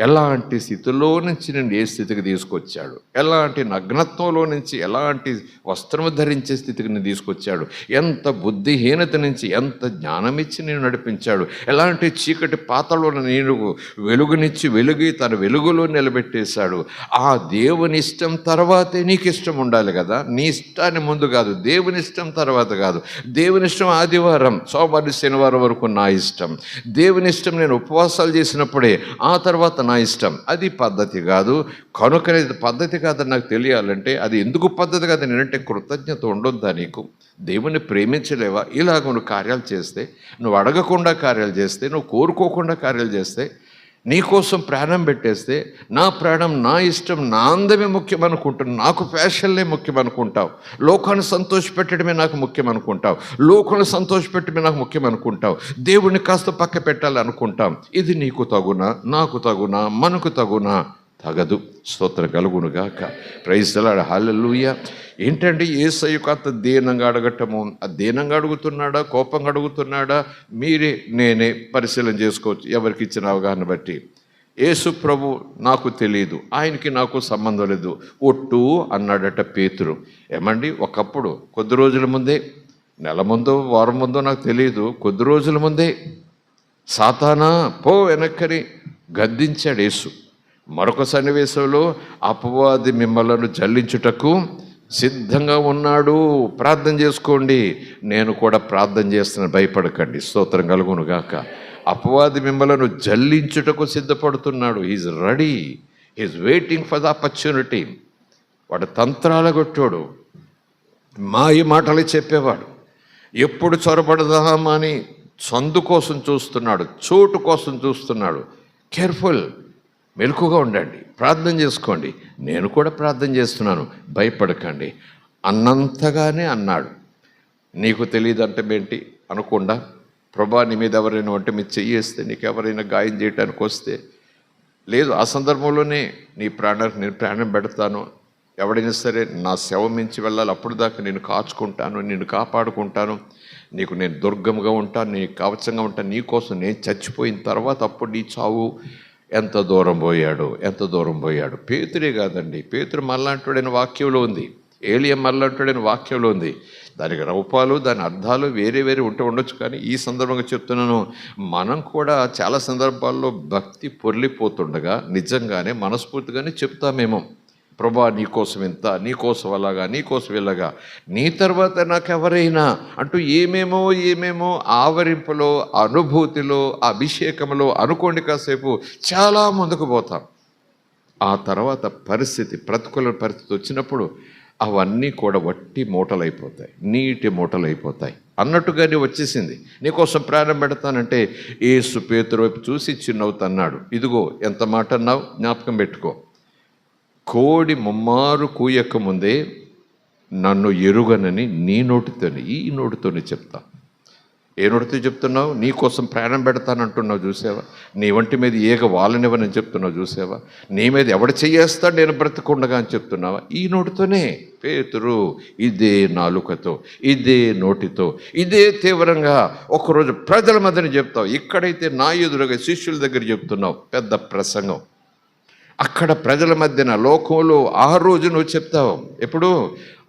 ఎలాంటి స్థితిలో నుంచి నేను ఏ స్థితికి తీసుకొచ్చాడు, ఎలాంటి నగ్నత్వంలో నుంచి ఎలాంటి వస్త్రము ధరించే స్థితికి నేను తీసుకొచ్చాడు, ఎంత బుద్ధిహీనత నుంచి ఎంత జ్ఞానమిచ్చి నేను నడిపించాడు, ఎలాంటి చీకటి పాతలో నేను వెలుగునిచ్చి వెలుగి తన వెలుగులో నిలబెట్టేశాడు. ఆ దేవుని ఇష్టం తర్వాతే నీకు ఇష్టం ఉండాలి కదా. నీ ఇష్టాన్ని ముందు కాదు, దేవుని ఇష్టం తర్వాత కాదు. దేవుని ఇష్టం ఆదివారం, సోమవారం, శనివారం వరకు నా ఇష్టం. దేవుని ఇష్టం నేను ఉపవాసాలు చేసినప్పుడే, ఆ తర్వాత నా ఇష్టం. అది పద్ధతి కాదు. కనుకనే పద్ధతి కాదని నాకు తెలియాలంటే అది ఎందుకు పద్ధతి కాదు నేనంటే కృతజ్ఞత ఉండొద్దా నీకు? దేవుని ప్రేమించలేవా? ఇలాగ నువ్వు కార్యాలు చేస్తే, నువ్వు అడగకుండా కార్యాలు చేస్తే, నువ్వు కోరుకోకుండా కార్యాలు చేస్తే, నీకోసం ప్రాణం పెట్టేస్తే, నా ప్రాణం, నా ఇష్టం, నా అందమే ముఖ్యం అనుకుంటున్నావు, నాకు ఫ్యాషన్లే ముఖ్యం అనుకుంటావు, లోకాన్ని సంతోషపెట్టడమే నాకు ముఖ్యం అనుకుంటావు, లోకాన్ని సంతోషపెట్టడమే నాకు ముఖ్యం అనుకుంటావు, దేవుడిని కాస్త పక్క పెట్టాలి అనుకుంటాం. ఇది నీకు తగునా, నాకు తగునా, మనకు తగునా? తగదు. స్తోత్రం కలుగునుగాక. Praise the Lord. హల్లెలూయా. ఏంటంటే యేసయ్యకు అంత దీనంగా అడగటము, ఆ దీనంగా అడుగుతున్నాడా, కోపంగా అడుగుతున్నాడా, మీరే నేనే పరిశీలన చేసుకోవచ్చు ఎవరికి ఇచ్చిన అవగాహన బట్టి. యేసు ప్రభు నాకు తెలియదు, ఆయనకి నాకు సంబంధం లేదు, ఒట్టు అన్నాడట పేతురు. ఏమండి, ఒకప్పుడు కొద్ది రోజుల ముందే, నెల ముందో వారం ముందో నాకు తెలియదు, కొద్ది రోజుల ముందే సాతానా పో వెనక్కని గద్దించాడు యేసు. మరొక సన్నివేశంలో అపవాది మిమ్మలను జల్లించుటకు సిద్ధంగా ఉన్నాడు, ప్రార్థన చేసుకోండి. నేను కూడా ప్రార్థన చేస్తున్నాను, భయపడకండి. స్తోత్రం కలుగునుగాక. అపవాది మిమ్మలను జల్లించుటకు సిద్ధపడుతున్నాడు. He's ready, he's waiting for the opportunity. వాడు తంత్రాల కొట్టాడు, మాయ మాటలు చెప్పేవాడు, ఎప్పుడు చొరబడదామని సందు కోసం చూస్తున్నాడు, చోటు కోసం చూస్తున్నాడు. కేర్ఫుల్, మెలకుగా ఉండండి, ప్రార్థన చేసుకోండి. నేను కూడా ప్రార్థన చేస్తున్నాను, భయపడకండి అన్నంతగానే అన్నాడు. నీకు తెలియదు అంటే ఏంటి అనకుండా, ప్రభా నీ మీద ఎవరైనా అంటే మీరు చెయ్యేస్తే, నీకు ఎవరైనా గాయం చేయడానికి వస్తే, లేదు ఆ సందర్భంలోనే నీ ప్రాణానికి నేను ప్రాణం పెడతాను, ఎవడైనా సరే నా శవం మించి వెళ్ళాలి, అప్పుడు దాకా నేను కాచుకుంటాను, నిన్ను కాపాడుకుంటాను, నీకు నేను దుర్గంగా ఉంటాను, నీ కవచంగా ఉంటాను, నీ కోసం నేను చచ్చిపోయిన తర్వాత అప్పుడు నీ చావు. ఎంత దూరం పోయాడు. పేతురే కాదండి, పేతురు మళ్ళంటుడైన వాక్యంలో ఉంది, ఏలియా మళ్ళంటుడైన వాక్యంలో ఉంది. దానికి రూపాలు, దాని అర్థాలు వేరే వేరే ఉండొచ్చు. కానీ ఈ సందర్భంగా చెప్తున్నాను, మనం కూడా చాలా సందర్భాల్లో భక్తి పొర్లిపోతుండగా నిజంగానే మనస్ఫూర్తిగానే చెప్తామేమో, ప్రభా నీకోసం ఇంత, నీకోసం అలాగా, నీకోసం ఇలాగా, నీ తర్వాత నాకెవరైనా అంటూ ఏమేమో ఆవరింపులో, అనుభూతిలో, అభిషేకంలో అనుకోండి కాసేపు, చాలా ముందుకు పోతాం. ఆ తర్వాత ప్రతికూల పరిస్థితి వచ్చినప్పుడు అవన్నీ కూడా వట్టి మూటలైపోతాయి, నీటి మూటలైపోతాయి అన్నట్టుగానే వచ్చేసింది. నీకోసం ప్రాణం పెడతానంటే యేసు పేతురు వైపు చూసి చిన్నవుతన్నాడు. ఇదిగో ఎంత మాట అన్నావు, జ్ఞాపకం పెట్టుకో. కోడి ముమ్మారు కూయక ముందే నన్ను ఎరుగనని నీ నోటితోనే, ఈ నోటితోనే చెప్తా. ఏ నోటితో చెప్తున్నావు? నీ కోసం ప్రాణం పెడతానంటున్నావు చూసావా? నీ ఒంటి మీద ఏగ వాళ్ళనివ్వనని చెప్తున్నావు చూసావా? నీ మీద ఎవడు చెయ్యేస్తాడు నేను బ్రతకుండగా అని చెప్తున్నావా? ఈ నోటితోనే. పేతురు, ఇదే నాలుకతో, ఇదే నోటితో, ఇదే తీవ్రంగా ఒకరోజు ప్రజల మధ్యన చెప్తావు. ఇక్కడైతే నా ఎదురుగా శిష్యుల దగ్గర చెప్తున్నావు, పెద్ద ప్రసంగం. అక్కడ ప్రజల మధ్యన లోకంలో ఆ రోజు నువ్వు చెప్తావు. ఎప్పుడు?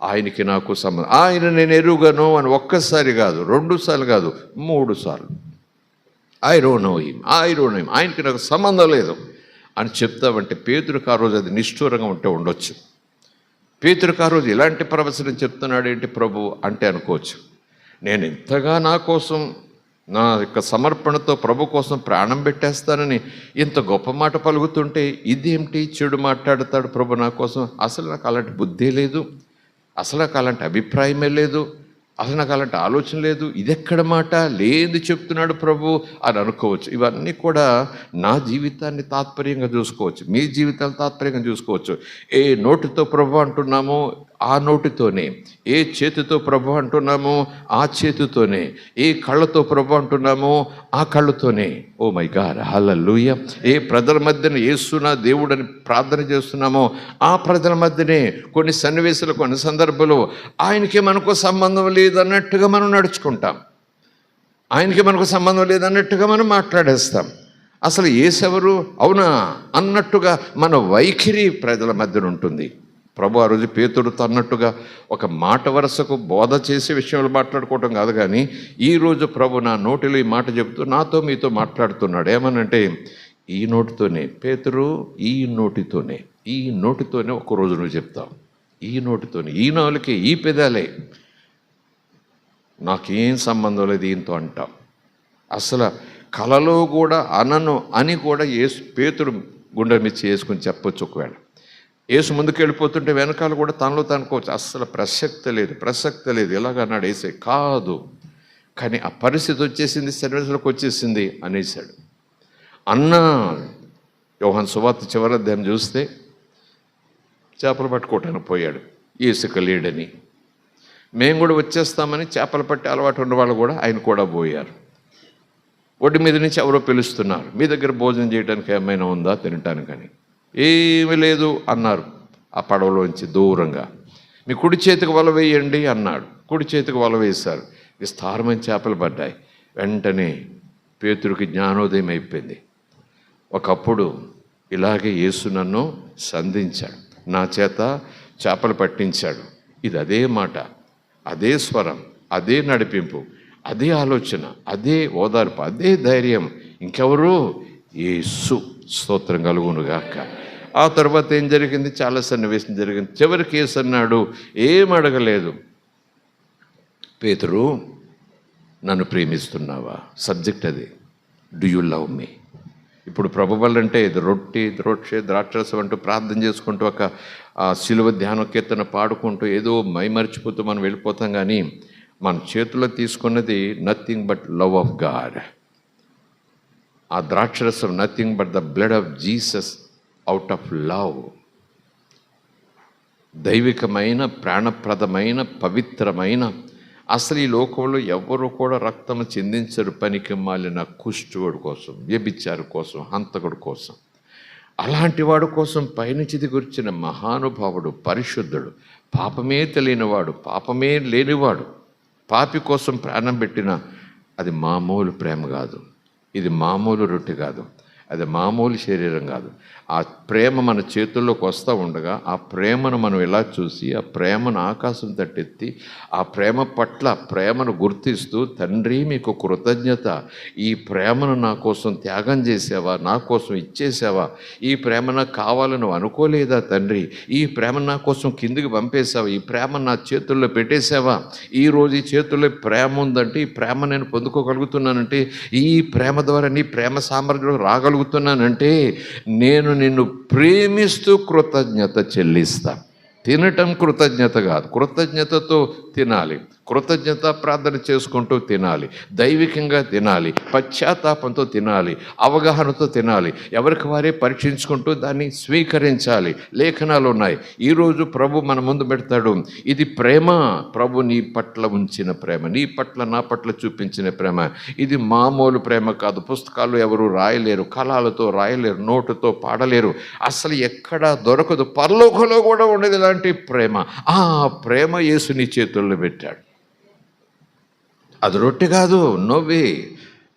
ఆయనకి నాకు సంబంధం, ఆయన నేను ఎరుగను అని ఒక్కసారి కాదు, 2 సార్లు కాదు, 3 సార్లు. ఐ డోంట్ నో హిమ్, ఆయనకి నాకు సంబంధం లేదు అని చెప్తావంటే పేతురుకు ఆ రోజు అది నిష్ఠూరంగా ఉండొచ్చు. పేతురుకు ఆ రోజు ఇలాంటి ప్రవచనం చెప్తున్నాడు ఏంటి ప్రభు అంటే అనుకోవచ్చు. నేను ఇంతగా నా కోసం, నా యొక్క సమర్పణతో ప్రభు కోసం ప్రాణం పెట్టేస్తానని ఇంత గొప్ప మాట పలుకుతుంటే ఇదేమిటి చెడు మాట్లాడతాడు ప్రభు నా కోసం? అసలు నాకు అలాంటి బుద్ధి లేదు, అసలు నాకు అలాంటి అభిప్రాయమే లేదు, అసలు నాకు అలాంటి ఆలోచన లేదు, ఇదెక్కడ మాట, లేదు చెప్తున్నాడు ప్రభు అని అనుకోవచ్చు. ఇవన్నీ కూడా నా జీవితాన్ని తాత్పర్యంగా చూసుకోవచ్చు, మీ జీవితాన్ని తాత్పర్యంగా చూసుకోవచ్చు. ఏ నోటితో ప్రభు అంటున్నామో ఆ నోటితోనే, ఏ చేతితో ప్రభు అంటున్నామో ఆ చేతితోనే, ఏ కళ్ళతో ప్రభు అంటున్నామో ఆ కళ్ళతోనే. ఓ మై గాడ్, హల్లెలూయా. ఏ ప్రజల మధ్యన యేసునా దేవుడని ప్రార్థన చేస్తున్నామో ఆ ప్రజల మధ్యనే కొన్ని సన్నివేశాలు, కొన్ని సందర్భాలు ఆయనకి మనకు సంబంధం లేదన్నట్టుగా మనం నడుచుకుంటాం, ఆయనకి మనకు సంబంధం లేదన్నట్టుగా మనం మాట్లాడేస్తాం. అసలు యేసెవరు అవునా అన్నట్టుగా మన వైఖరి ప్రజల మధ్యన ఉంటుంది. ప్రభు ఆ రోజు పేతురుతో అన్నట్టుగా ఒక మాట వరుసకు బోధ చేసే విషయంలో మాట్లాడుకోవటం కాదు, కానీ ఈరోజు ప్రభు నా నోటిలో ఈ మాట చెబుతూ నాతో మీతో మాట్లాడుతున్నాడు. ఏమనంటే ఈ నోటితోనే పేతురు, ఈ నోటితోనే ఒక్కరోజు నువ్వు చెప్తావు, ఈ నోటితోనే, ఈ నాలుకే, ఈ పెదాలే, నాకేం సంబంధం లేదు ఈయనతో అంటాం. అసలు కలలో కూడా అనను అని కూడా పేతురు గుండె మీద చేసుకుని చెప్పొచ్చు. ఒకవేళ యేసు ముందుకు వెళ్ళిపోతుంటే వెనకాల కూడా తనలో తనుకోవచ్చు, అస్సలు ప్రసక్తి లేదు ఇలాగన్నాడు యేసే కాదు. కానీ ఆ పరిస్థితి వచ్చేసింది, సర్వీసులకు వచ్చేసింది అనేసాడు. యోహాను సువార్త చివరి అధ్యాయం చూస్తే చేపలు పట్టుకోవటానికి పోయాడు, ఇసుక లేడని. మేము కూడా వచ్చేస్తామని చేపలు పట్టి అలవాటు ఉన్న వాళ్ళు కూడా ఆయన కూడా పోయారు. ఒడ్డు మీద నుంచి ఎవరో పిలుస్తున్నారు, మీ దగ్గర భోజనం చేయడానికి ఏమైనా ఉందా తినటానికని. ఏమీ లేదు అన్నారు ఆ పడవలోంచి దూరంగా. మీ కుడి చేతికి వల వేయండి అన్నాడు. కుడి చేతికి వల వేశారు, విస్తారమైన చేపలు పడ్డాయి. వెంటనే పేతురుకి జ్ఞానోదయం అయిపోయింది. ఒకప్పుడు ఇలాగే యేసు నన్ను సంధించాడు, నా చేత చేపలు పట్టించాడు. ఇది అదే మాట, అదే స్వరం, అదే నడిపింపు, అదే ఆలోచన, అదే ఓదార్పు, అదే ధైర్యం. ఇంకెవరు? యేసు. స్తోత్రం కలుగునుగాక. ఆ తర్వాత ఏం జరిగింది? చాలా సన్నివేశం జరిగింది. చివరికి యేసు అన్నాడు, ఏం అడగలేదు, పేతురు నన్ను ప్రేమిస్తున్నావా? సబ్జెక్ట్ అది, డూ యు లవ్ మీ? ఇప్పుడు ప్రభు వల్లంటే ఇది రొట్టె ద్రాక్షరసం అంటూ ప్రార్థన చేసుకుంటూ ఒక శిలువ ధ్యాన కీర్తన పాడుకుంటూ ఏదో మైమర్చిపోతూ మనం వెళ్ళిపోతాం. కానీ మన చేతుల్లో తీసుకున్నది nothing but love of God. ఆ ద్రాక్షరసం nothing but the blood of Jesus out of love. దైవికమైన, ప్రాణప్రదమైన, పవిత్రమైన, అసలు ఈ లోకంలో ఎవరు కూడా రక్తం చిందించరు పనికి మాలిన కుష్ఠువుడి కోసం, వ్యభిచారి కోసం, హంతకుడి కోసం. అలాంటి వాడు కోసం పైనుంచి దిగొచ్చిన మహానుభావుడు, పరిశుద్ధుడు, పాపమే తెలియనివాడు, పాపమే లేనివాడు, పాపి కోసం ప్రాణం పెట్టిన అది మామూలు ప్రేమ కాదు, ఇది మామూలు రొట్టె కాదు, అది మామూలు శరీరం కాదు. ఆ ప్రేమ మన చేతుల్లోకి వస్తూ ఉండగా ఆ ప్రేమను మనం ఇలా చూసి ఆ ప్రేమను ఆకాశం తట్టెత్తి ఆ ప్రేమ పట్ల ప్రేమను గుర్తిస్తూ, తండ్రి మీకు కృతజ్ఞత, ఈ ప్రేమను నా కోసం త్యాగం చేసావా, నా కోసం ఇచ్చేసావా, ఈ ప్రేమ నాకు కావాలని నువ్వు అనుకోలేదా తండ్రి, ఈ ప్రేమ నా కోసం కిందికి పంపేశావా, ఈ ప్రేమ నా చేతుల్లో పెట్టేశావా, ఈరోజు ఈ చేతుల్లో ప్రేమ ఉందంటే ఈ ప్రేమ నేను పొందుకోగలుగుతున్నానంటే, ఈ ప్రేమ ద్వారా నీ ప్రేమ సామర్థ్యం రాగలుగుతున్నానంటే నేను నిన్ను ప్రేమిస్తూ కృతజ్ఞత చెల్లిస్తా. తినటం కృతజ్ఞత కాదు, కృతజ్ఞతతో తినాలి, కృతజ్ఞత ప్రార్థన చేసుకుంటూ తినాలి, దైవికంగా తినాలి, పశ్చాత్తాపంతో తినాలి, అవగాహనతో తినాలి, ఎవరికి వారే పరీక్షించుకుంటూ దాన్ని స్వీకరించాలి. లేఖనాలు ఉన్నాయి. ఈరోజు ప్రభు మన ముందు పెడతాడు, ఇది ప్రేమ, ప్రభు నీ పట్ల ఉంచిన ప్రేమ, నీ పట్ల నా పట్ల చూపించిన ప్రేమ. ఇది మామూలు ప్రేమ కాదు. పుస్తకాలు ఎవరు రాయలేరు, కళాలతో రాయలేరు, నోటుతో పాడలేరు, అసలు ఎక్కడా దొరకదు. పరలోకంలో కూడా ఉండేది ఇలాంటి ప్రేమ. ఆ ప్రేమ యేసు నీ చేతుల్లో పెట్టాడు. అది రొట్టె కాదు, నోవే.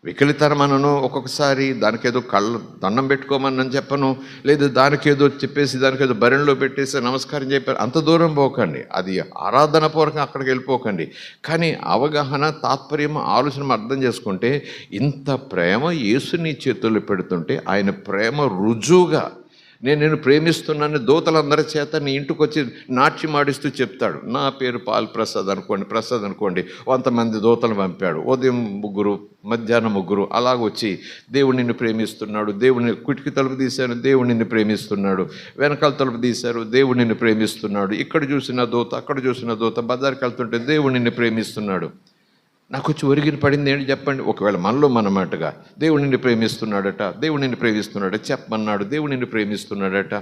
వికలితనమనను ఒక్కొక్కసారి దానికేదో కళ్ళు దండం పెట్టుకోమని చెప్పను, లేదు దానికేదో చెప్పేసి దానికేదో బరిలో పెట్టేసి నమస్కారం చెప్పారు, అంత దూరం పోకండి, అది ఆరాధన పూర్వకంగా అక్కడికి వెళ్ళిపోకండి. కానీ అవగాహన, తాత్పర్యం, ఆలోచన అర్థం చేసుకుంటే ఇంత ప్రేమ యేసు నీ చేతుల్లో పెడుతుంటే ఆయన ప్రేమ రుజువుగా నేను ప్రేమిస్తున్నాను దూతలందరి చేత నీ ఇంటికి వచ్చి నాట్యం ఆడిస్తూ చెప్తాడు. నా పేరు పాల్ ప్రసాద్ అనుకోండి 100 మంది దూతలు పంపాడు. ఉదయం 3, మధ్యాహ్నం 3 అలాగొచ్చి దేవుడు నిన్ను ప్రేమిస్తున్నాడు, దేవుడిని కిటికీ తలుపు తీశాను, దేవుడు నిన్ను ప్రేమిస్తున్నాడు, వెనకాల తలుపు తీశారు, దేవుడు నిన్ను ప్రేమిస్తున్నాడు, ఇక్కడ చూసిన దూత అక్కడ చూసిన దూత, బజార్కి వెళ్తుంటే దేవుడు నిన్ను ప్రేమిస్తున్నాడు. నాకు వచ్చి ఒరిగిన పడింది ఏంటి చెప్పండి? ఒకవేళ మనలో మనమాటగా దేవుడు నిన్ను ప్రేమిస్తున్నాడట, దేవుడు నిన్ను ప్రేమిస్తున్నాడట చెప్పమన్నాడు, దేవుడు నిన్ను ప్రేమిస్తున్నాడట.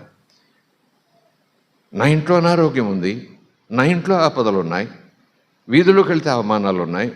నా ఇంట్లో అనారోగ్యం ఉంది, నా ఇంట్లో ఆపదలు ఉన్నాయి, వీధిలోకి వెళ్తే అవమానాలు ఉన్నాయి,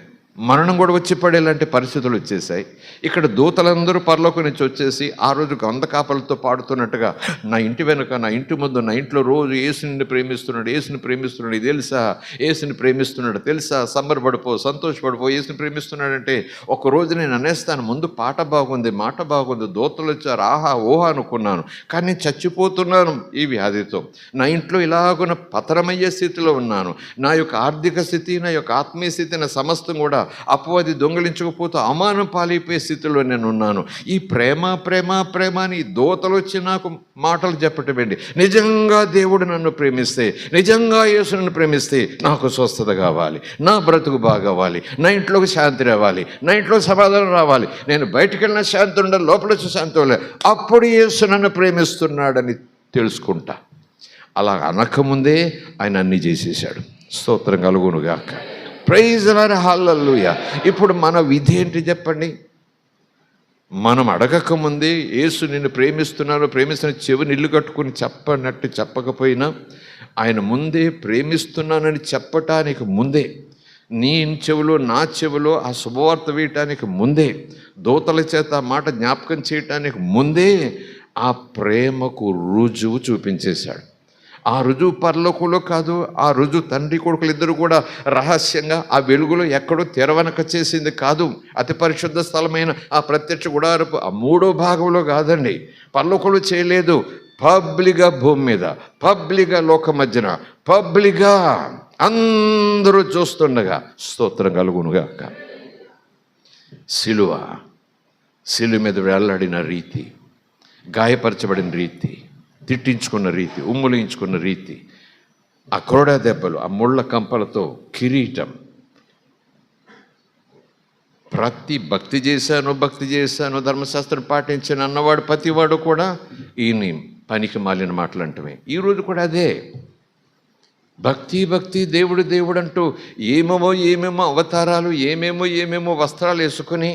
మరణం కూడా వచ్చి పడేలాంటి పరిస్థితులు వచ్చేసాయి. ఇక్కడ దూతలందరూ పరలోకం నుంచి వచ్చేసి ఆ రోజు 100 కాపలతో పాడుతున్నట్టుగా నా ఇంటి వెనుక, నా ఇంటి ముందు, నా ఇంట్లో రోజు యేసుని ప్రేమిస్తున్నాడు, యేసుని ప్రేమిస్తున్నాడు, ఇది తెలుసా, యేసుని ప్రేమిస్తున్నాడు తెలుసా, సంబరపడిపో, సంతోషపడిపో, యేసుని ప్రేమిస్తున్నాడంటే ఒకరోజు నేను అనేస్తాను, ముందు పాట బాగుంది, మాట బాగుంది, దూతలు వచ్చారు, ఆహా ఓహా అనుకున్నాను, కానీ నేను చచ్చిపోతున్నాను ఈ వ్యాధితో, నా ఇంట్లో ఇలాగున పతనమయ్యే స్థితిలో ఉన్నాను, నా యొక్క ఆర్థిక స్థితి, నా యొక్క ఆత్మీయ స్థితి, నా సమస్తం కూడా అపవాది దొంగిలించకపోతే అవమానం పాలైపోయే స్థితిలో నేను ఉన్నాను. ఈ ప్రేమ ప్రేమ ప్రేమ అని దూతలు వచ్చి నాకు మాటలు చెప్పటమేంటి? నిజంగా దేవుడు నన్ను ప్రేమిస్తే, నిజంగా యేసు నన్ను ప్రేమిస్తే నాకు స్వస్థత కావాలి, నా బ్రతుకు బాగవ్వాలి, నా ఇంట్లోకి శాంతి రావాలి, నా ఇంట్లో సమాధానం రావాలి, నేను బయటికి వెళ్ళిన శాంతి ఉండాలి, లోపల వచ్చి శాంతి ఉండాలి, అప్పుడు యేసు నన్ను ప్రేమిస్తున్నాడని తెలుసుకుంటా. అలా అనకముందే ఆయన అన్నీ చేసేసాడు. స్తోత్రం కలుగునుగాక. ప్రైజ్ లార్డ్, హల్లెలూయా. ఇప్పుడు మన విధి ఏంటి చెప్పండి? మనం అడగకముందే యేసు నిన్ను ప్రేమిస్తున్న చెవిని ఇల్లు కట్టుకుని చెప్పనట్టు చెప్పకపోయినా ఆయన ముందే ప్రేమిస్తున్నానని చెప్పటానికి ముందే, నీ చెవిలో నా చెవిలో ఆ శుభవార్త వేయటానికి ముందే, దూతల చేత ఆ మాట జ్ఞాపకం చేయటానికి ముందే ఆ ప్రేమకు రుజువు చూపించేశాడు. ఆ రుజువు పరలోకంలో కాదు, ఆ రుజువు తండ్రి కొడుకులు ఇద్దరు కూడా రహస్యంగా ఆ వెలుగులో ఎక్కడో తెరవనక చేసింది కాదు. అతి పరిశుద్ధ స్థలమైన ఆ ప్రత్యక్ష గుడారపు ఆ 3వ భాగంలో కాదండి, పరలోకంలో చేయలేదు. పబ్లిక్గా భూమి మీద, పబ్లిక్గా లోక మధ్యన, పబ్లిక్గా అందరూ చూస్తుండగా, స్తోత్రం కలుగునుగాక. శిలువ మీద వేలాడిన రీతి, గాయపరచబడిన రీతి, తిట్టించుకున్న రీతి, ఉమ్ములించుకున్న రీతి, ఆ కొరడా దెబ్బలు, ఆ ముళ్ళ కంపలతో కిరీటం, భక్తి చేశాను ధర్మశాస్త్రం పాటించాను అన్నవాడు ప్రతివాడు కూడా ఈయన పనికి మాలిన మాటలు అంటమే. ఈరోజు కూడా అదే భక్తి దేవుడు అంటూ ఏమేమో అవతారాలు, ఏమేమో వస్త్రాలు వేసుకొని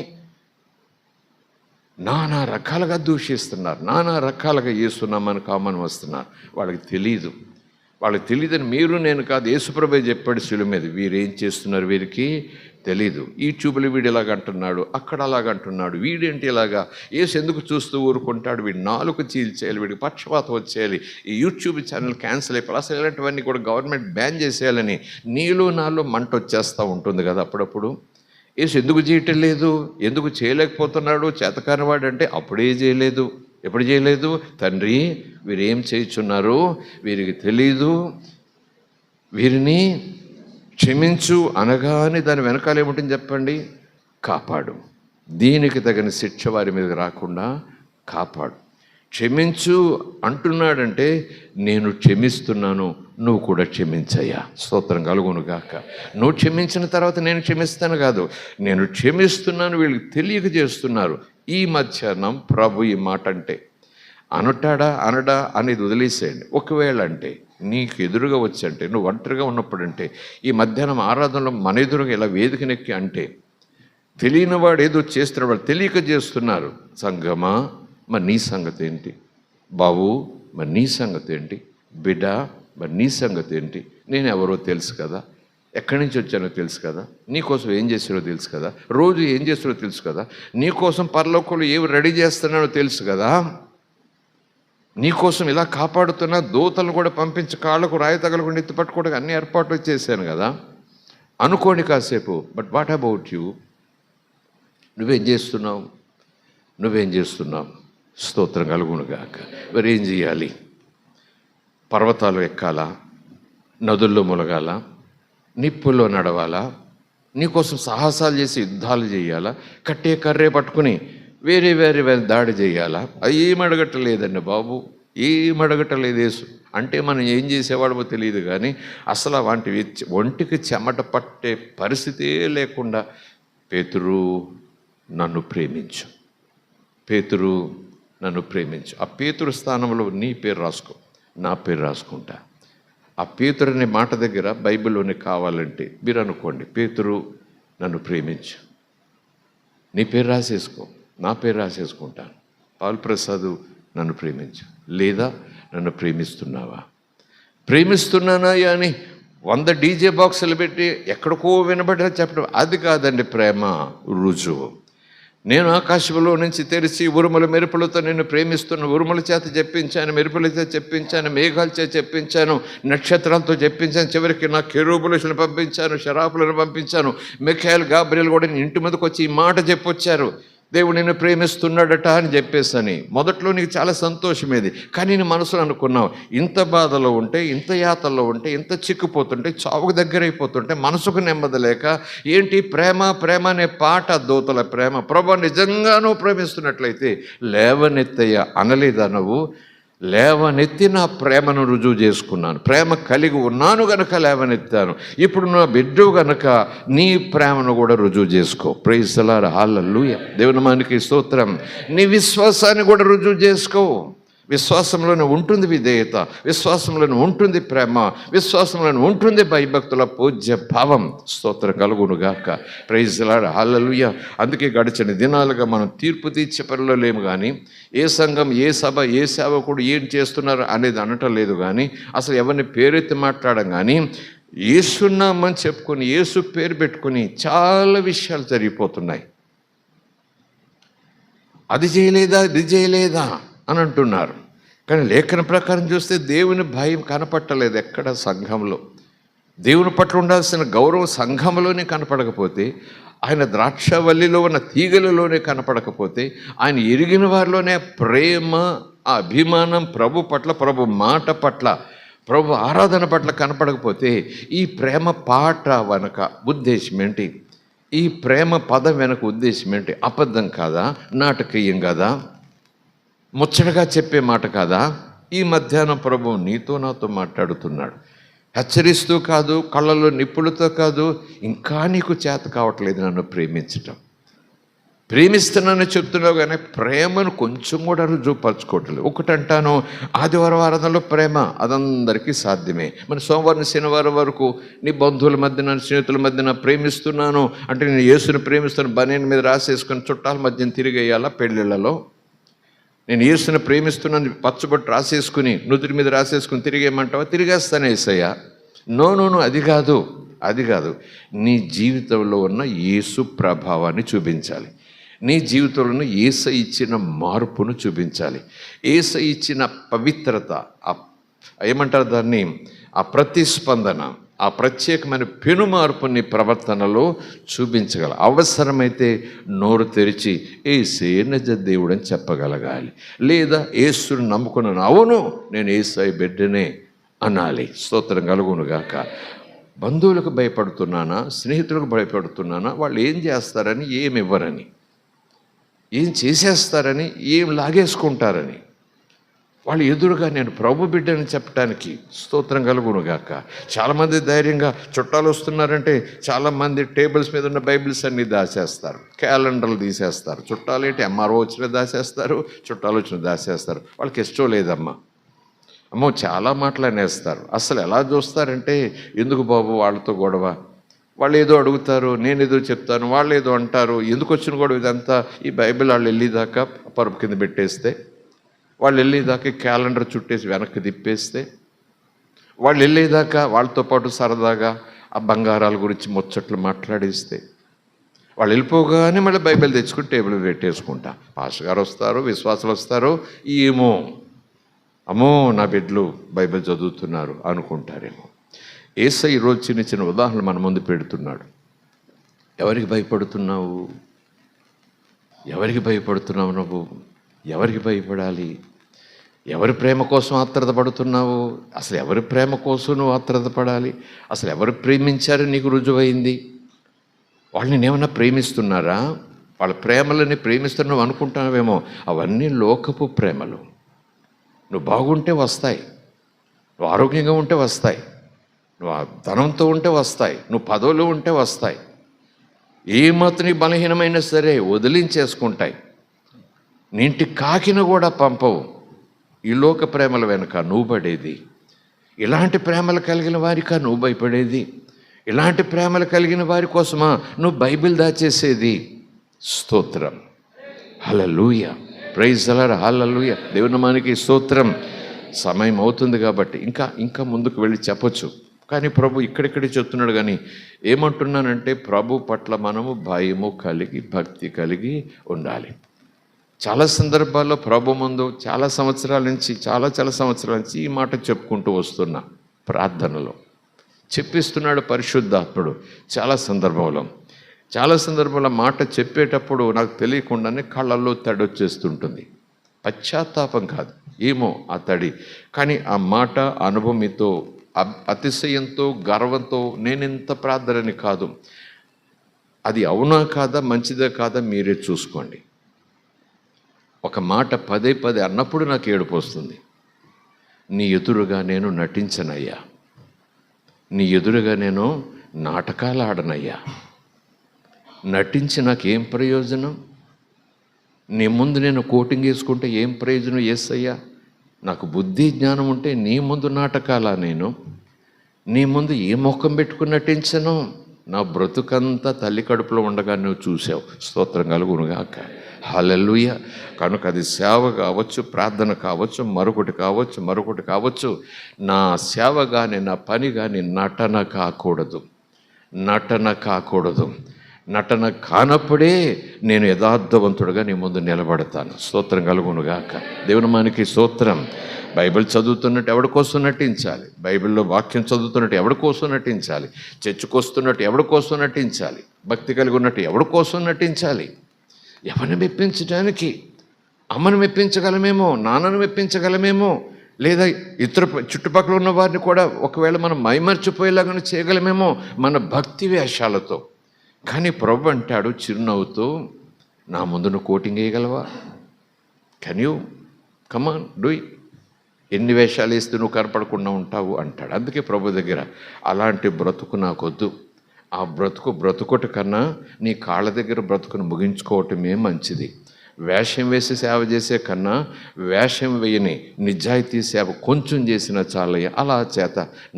నానా రకాలుగా దూషిస్తున్నారు, నానా రకాలుగా యేసునామాన్ని కామని వస్తున్నారు. వాళ్ళకి తెలియదని మీరు నేను కాదు, యేసుప్రభువే చెప్పాడు శిలువ మీద, వీరేం చేస్తున్నారు వీరికి తెలీదు. యూట్యూబ్లో వీడు ఇలాగ అంటున్నాడు, అక్కడ అలాగంటున్నాడు, వీడేంటి ఇలాగా, యేసు ఎందుకు చూస్తూ ఊరుకుంటాడు, వీడు నాలుక చీల్చేయాలి, వీడికి పక్షపాతం వచ్చేయాలి, ఈ యూట్యూబ్ ఛానల్ క్యాన్సిల్ అయిపోయి అసలు ఇలాంటివన్నీ కూడా గవర్నమెంట్ బ్యాన్ చేసేయాలని నీలో నాలో మంట వచ్చేస్తూ ఉంటుంది కదా అప్పుడప్పుడు. యేసు ఎందుకు చేయటం లేదు, ఎందుకు చేయలేకపోతున్నాడు, చేతకానివాడు అంటే అప్పుడే చేయలేదు. ఎప్పుడు చేయలేదు? తండ్రి వీరేం చేయుచున్నారు, వీరికి తెలీదు, వీరిని క్షమించు అనగానే దాని వెనకాల ఏముంటుంది చెప్పండి? కాపాడు, దీనికి తగిన శిక్ష వారి మీద రాకుండా కాపాడు. క్షమించు అంటున్నాడంటే నేను క్షమిస్తున్నాను, నువ్వు కూడా క్షమించయ్యా. స్తోత్రం కలుగునుగాక. నువ్వు క్షమించిన తర్వాత నేను క్షమిస్తాను కాదు, నేను క్షమిస్తున్నాను, వీళ్ళకి తెలియక చేస్తున్నారు. ఈ మధ్యాహ్నం ప్రభు ఈ మాట అంటే అనడా అనేది వదిలేసేయండి. ఒకవేళ అంటే నీకు ఎదురుగా వచ్చి అంటే, నువ్వు ఒంటరిగా ఉన్నప్పుడు అంటే, ఈ మధ్యాహ్నం ఆరాధనలో మన ఎదురుగా ఇలా వేదికనెక్కి అంటే, తెలియని వాడు ఏదో చేస్తున్నాడు, వాడు తెలియక చేస్తున్నారు. సంగమా మరి నీ సంగతి ఏంటి? బాబు మరి నీ సంగతి ఏంటి? బిడ్డ మరి నీ సంగతి ఏంటి? నేను ఎవరో తెలుసు కదా, ఎక్కడి నుంచి వచ్చానో తెలుసు కదా, నీకోసం ఏం చేస్తారో తెలుసు కదా, రోజు ఏం చేస్తారో తెలుసు కదా, నీకోసం పరలోకంలో ఏవి రెడీ చేస్తున్నానో తెలుసు కదా, నీకోసం ఇలా కాపాడుతున్నా, దూతలు కూడా పంపించి కాళ్ళకు రాయి తగలకుండా ఎత్తి పట్టుకోవడానికి అన్ని ఏర్పాట్లు చేశాను కదా అనుకోండి కాసేపు. But what about you? నువ్వేం చేస్తున్నావు? స్తోత్రం కలుగునుగాక. మరి ఏం చేయాలి? పర్వతాలు ఎక్కాలా, నదుల్లో ములగాల, నిప్పుల్లో నడవాలా, నీకోసం సాహసాలు చేసి యుద్ధాలు చేయాలా, కర్రే పట్టుకుని వేరే దాడి చేయాలా? అవి ఏం అడగట్టలేదండి బాబు. ఏం అడగటలేదు యేసు. అంటే మనం ఏం చేసేవాడమో తెలియదు కానీ అసలు వాటి ఒంటికి చెమట పట్టే పరిస్థితే లేకుండా, పేతురు నన్ను ప్రేమించు, పేతురు నన్ను ప్రేమించు. ఆ పేతురు స్థానంలో నీ పేరు రాసుకో, నా పేరు రాసుకుంటా. ఆ పేతురు అనే మాట దగ్గర బైబిల్లోనే కావాలంటే మీరు అనుకోండి, పేతురు నన్ను ప్రేమించు, నీ పేరు రాసేసుకో, నా పేరు రాసేసుకుంటాను. పాల్ ప్రసాద్ నన్ను ప్రేమించు. లేదా నన్ను ప్రేమిస్తున్నావా? ప్రేమిస్తున్నానా అని 100 డీజే బాక్సులు పెట్టి ఎక్కడికో వినబడ్డా చెప్పడం అది కాదండి ప్రేమ రుజువు. నేను ఆకాశంలో నుంచి తెరిచి ఉరుముల మెరుపులతో నేను ప్రేమిస్తున్న, ఉరుముల చేత చెప్పించాను, మెరుపుల చేత చెప్పించాను, మేఘాల చేత చెప్పించాను, నక్షత్రాలతో చెప్పించాను, చివరికి నా కెరూబులను పంపించాను, శరాపులను పంపించాను, మిఖాయేల్ గాబ్రియల్ కూడా ఇంటి మీదకి వచ్చి ఈ మాట చెప్పొచ్చారు, దేవుడు నిన్ను ప్రేమిస్తున్నాడట అని చెప్పేసని. మొదట్లో నీకు చాలా సంతోషమేది, కానీ నేను మనసులో అనుకున్నావు, ఇంత బాధలో ఉంటే, ఇంత యాతల్లో ఉంటే, ఇంత చిక్కుపోతుంటే, చావుకు దగ్గరైపోతుంటే, మనసుకు నెమ్మది లేక, ఏంటి ప్రేమ ప్రేమ అనే పాట, దూతల ప్రేమ. ప్రభు నిజంగానూ ప్రేమిస్తున్నట్లయితే లేవనెత్తయ్య అనలేదా నువ్వు? లేవనెత్తి నా ప్రేమను రుజువు చేసుకున్నాను, ప్రేమ కలిగి ఉన్నాను గనక లేవనెత్తాను. ఇప్పుడు నా బిడ్డ గనక నీ ప్రేమను కూడా రుజువు చేసుకో. ప్రైజ్ ది లార్డ్, హల్లెలూయా, దేవుని నామానికి స్తోత్రం. నీ విశ్వాసాన్ని కూడా రుజువు చేసుకో. విశ్వాసంలోనే ఉంటుంది విధేయత, విశ్వాసంలోనే ఉంటుంది ప్రేమ, విశ్వాసంలోనే ఉంటుంది భయభక్తుల పూజ్య భావం. స్తోత్రం కలుగునుగాక. ప్రైజ్ ది లార్డ్, హల్లెలూయా. అందుకే గడిచిన దినాలుగా మనం తీర్పు తీర్చే పనిలో లేము కానీ, ఏ సంఘం, ఏ సభ, ఏ సేవకుడు ఏం చేస్తున్నారు అనేది అనటం లేదు కానీ, అసలు ఎవరిని పేరెత్తి మాట్లాడడం కానీ, యేసునామని చెప్పుకొని యేసు పేరు పెట్టుకొని చాలా విషయాలు జరిగిపోతున్నాయి. అది చేయలేదా, ఇది చేయలేదా అని అంటున్నారు. కానీ లేఖన ప్రకారం చూస్తే దేవుని భయం కనపట్టలేదు ఎక్కడ సంఘంలో. దేవుని పట్ల ఉండాల్సిన గౌరవం సంఘంలోనే కనపడకపోతే, ఆయన ద్రాక్షవల్లిలో ఉన్న తీగలలోనే కనపడకపోతే, ఆయన ఎరిగిన వారిలోనే ప్రేమ, ఆ అభిమానం ప్రభు పట్ల, ప్రభు మాట పట్ల, ప్రభు ఆరాధన పట్ల కనపడకపోతే, ఈ ప్రేమ పాట వెనక ఉద్దేశం ఏంటి? ఈ ప్రేమ పదం వెనక ఉద్దేశం ఏంటి? అబద్ధం కాదా? నాటకీయం కాదా? ముచ్చటగా చెప్పే మాట కాదా? ఈ మధ్యాహ్నం ప్రభువు నీతో నాతో మాట్లాడుతున్నాడు. హెచ్చరిస్తూ కాదు, కళ్ళలో నిప్పులతో కాదు, ఇంకా నీకు చేత కావట్లేదు నన్ను ప్రేమించటం. ప్రేమిస్తున్నానని చెప్తున్నావు కానీ ప్రేమను కొంచెం కూడా రుజువుపరచుకోవట్లేదు. ఒకటంటాను, ఆదివారం ఆరాధనలో ప్రేమ అదందరికీ సాధ్యమే. మరి సోమవారం శనివారం వరకు నీ బంధువుల మధ్యన, స్నేహితుల మధ్యన ప్రేమిస్తున్నాను అంటే, నేను యేసుని ప్రేమిస్తాను బనీన్ మీద రాసేసుకొని చుట్టాల మధ్యన తిరిగేయాలా? పెళ్ళిళ్ళలో నేను యేసుని ప్రేమిస్తున్నాను పచ్చబొట్టు రాసేసుకుని నుదుటి మీద రాసేసుకుని తిరిగేయమంటావా? తిరిగేస్తాను యేసయ్య. నో, అది కాదు, అది కాదు. నీ జీవితంలో ఉన్న యేసు ప్రభావాన్ని చూపించాలి. నీ జీవితంలో యేసయ్య ఇచ్చిన మార్పును చూపించాలి. యేసయ్య ఇచ్చిన పవిత్రత, ఏమంటారు దాన్ని, ఆ ప్రతిస్పందన, ఆ ప్రత్యేకమైన పెను మార్పుని ప్రవర్తనలో చూపించగల. అవసరమైతే నోరు తెరిచి యేసే నిజ దేవుడు అని చెప్పగలగాలి. లేదా యేసుని నమ్ముకున్నాను, అవును నేను యేసయ్య బిడ్డనే అనాలి. స్తోత్రం కలుగునుగాక. బంధువులకు భయపడుతున్నానా, స్నేహితులకు భయపడుతున్నానా, వాళ్ళు ఏం చేస్తారని, ఏమి ఇవ్వరని, ఏం చేసేస్తారని, ఏం లాగేసుకుంటారని, వాళ్ళు ఎదురుగా నేను ప్రభు బిడ్డని చెప్పడానికి. స్తోత్రం కలుగునుగాక. చాలామంది ధైర్యంగా చుట్టాలు వస్తున్నారంటే చాలామంది టేబుల్స్ మీద ఉన్న బైబిల్స్ అన్నీ దాచేస్తారు, క్యాలెండర్లు తీసేస్తారు. చుట్టాలేంటి, ఎంఆర్ఓ వచ్చిన దాచేస్తారు, చుట్టాలు వచ్చిన దాచేస్తారు. వాళ్ళకి ఇష్టం లేదమ్మా, అమ్మో చాలా మాటలనేస్తారు. అసలు ఎలా చూస్తారంటే, ఎందుకు బాబు వాళ్ళతో గొడవ, వాళ్ళు ఏదో అడుగుతారు, నేను ఏదో చెప్తాను, వాళ్ళు ఏదో అంటారు, ఎందుకు వచ్చిన గొడవ ఇదంతా? ఈ బైబిల్ వాళ్ళు వెళ్ళేదాకా పరుపు కింద పెట్టేస్తే, వాళ్ళు వెళ్ళేదాకా క్యాలెండర్ చుట్టేసి వెనక్కి తిప్పేస్తే, వాళ్ళు వెళ్ళేదాకా వాళ్ళతో పాటు సరదాగా ఆ బంగారాల గురించి ముచ్చట్లు మాట్లాడేస్తే, వాళ్ళు వెళ్ళిపోగానే మళ్ళీ బైబిల్ తెచ్చుకుని టేబుల్ పెట్టేసుకుంటా. పాస్టర్ గారు వస్తారు, విశ్వాసాలు వస్తారు, ఏమో అమ్మో నా బిడ్డలు బైబిల్ చదువుతున్నారు అనుకుంటారేమో. యేసయ్య ఈరోజు చిన్న చిన్న ఉదాహరణలు మన ముందు పెడుతున్నాడు. ఎవరికి భయపడుతున్నావు? ఎవరికి భయపడుతున్నావు నువ్వు? ఎవరికి భయపడాలి? ఎవరి ప్రేమ కోసం ఆత్రత పడుతున్నావు? అసలు ఎవరి ప్రేమ కోసం నువ్వు ఆత్రత పడాలి? అసలు ఎవరు ప్రేమించారని నీకు రుజువైంది? వాళ్ళని ఏమన్నా ప్రేమిస్తున్నారా? వాళ్ళ ప్రేమలని ప్రేమిస్తున్నావు అనుకుంటున్నావేమో, అవన్నీ లోకపు ప్రేమలు. నువ్వు బాగుంటే వస్తాయి, నువ్వు ఆరోగ్యంగా ఉంటే వస్తాయి, నువ్వు ఆ ధనంతో ఉంటే వస్తాయి, నువ్వు పదవులు ఉంటే వస్తాయి. ఏమాత్రం నీ బలహీనమైనా సరే వదిలించేసుకుంటాయి. నీ ఇంటికి కాకిన కూడా పంపవు. ఈ లోక ప్రేమల వెనుక నువ్వు పడేది, ఇలాంటి ప్రేమలు కలిగిన వారికా నువ్వు భయపడేది, ఇలాంటి ప్రేమలు కలిగిన వారి కోసమా నువ్వు బైబిల్ దాచేసేది? స్తోత్రం, hallelujah, praise the Lord, hallelujah. దేవుని నామానికి స్తోత్రం. సమయం అవుతుంది కాబట్టి ఇంకా ముందుకు వెళ్ళి చెప్పొచ్చు, కానీ ప్రభు ఇక్కడిక్కడే చెప్తున్నాడు. కానీ ఏమంటున్నానంటే ప్రభు పట్ల మనము భయము కలిగి భక్తి కలిగి ఉండాలి. చాలా సందర్భాల్లో ప్రభు ముందు చాలా సంవత్సరాల నుంచి ఈ మాట చెప్పుకుంటూ వస్తున్నా. ప్రార్థనలో చెప్పిస్తున్నాడు పరిశుద్ధాత్ముడు. చాలా సందర్భంలో మాట చెప్పేటప్పుడు నాకు తెలియకుండానే కళ్ళల్లో తడి వచ్చేస్తుంటుంది. పశ్చాత్తాపం కాదు, ఏమో ఆ తడి, కానీ ఆ మాట అనుభవంతో అతిశయంతో గర్వంతో నేనెంత ప్రార్థనని కాదు. అది అవునా కాదా, మంచిదే కాదా మీరే చూసుకోండి. ఒక మాట పదే అన్నప్పుడు నాకు ఏడుపు వస్తుంది. నీ ఎదురుగా నేను నటించనయ్యా, నీ ఎదురుగా నేను నాటకాలు ఆడనయ్యా. నటించి నాకేం ప్రయోజనం? నీ ముందు నేను కోటింగ్ వేసుకుంటే ఏం ప్రయోజనం? యేసయ్యా, నాకు బుద్ధి జ్ఞానం ఉంటే నీ ముందు నాటకాలా? నేను నీ ముందు ఏ ముఖం పెట్టుకుని నటించను? నా బ్రతుకంతా తల్లి కడుపులో ఉండగా నువ్వు చూసావు. స్తోత్రం కలుగునుగాక, హల్లెలూయా. కనుక అది సేవ కావచ్చు, ప్రార్థన కావచ్చు, మరొకటి కావచ్చు. నా సేవ కానీ నా పని కానీ నటన కాకూడదు. నటన కానప్పుడే నేను యథార్థవంతుడుగా నీ ముందు నిలబడతాను. స్తోత్రం కలుగునుగాక, దేవుని నామానికి స్తోత్రం. బైబిల్ చదువుతున్నట్టు ఎవడి కోసం నటించాలి? బైబిల్లో వాక్యం చదువుతున్నట్టు ఎవడి కోసం నటించాలి? చర్చకొస్తున్నట్టు ఎవడి కోసం నటించాలి? భక్తి కలిగి ఉన్నట్టు ఎవడి కోసం నటించాలి? ఎవరిని మెప్పించడానికి? అమ్మను మెప్పించగలమేమో, నాన్నను మెప్పించగలమేమో, లేదా ఇతర చుట్టుపక్కల ఉన్న వారిని కూడా ఒకవేళ మనం మైమర్చిపోయేలాగానే చేయగలమేమో మన భక్తి వేషాలతో. కానీ ప్రభు అంటాడు చిరునవ్వుతో, నా ముందు నువ్వు కోటింగ్ వేయగలవా? Can you come on do it? ఎన్ని వేషాలు వేస్తే నువ్వు కనపడకుండా ఉంటావు అంటాడు. అందుకే ప్రభు దగ్గర అలాంటి బ్రతుకు నాకొద్దు. ఆ బ్రతుకుట కన్నా నీ కాళ్ళ దగ్గర బ్రతుకును ముగించుకోవటమే మంచిది. వేషం వేసి సేవ చేసే కన్నా వేషం వేయని నిజాయితీ సేవ కొంచెం చేసిన చాలయ్య.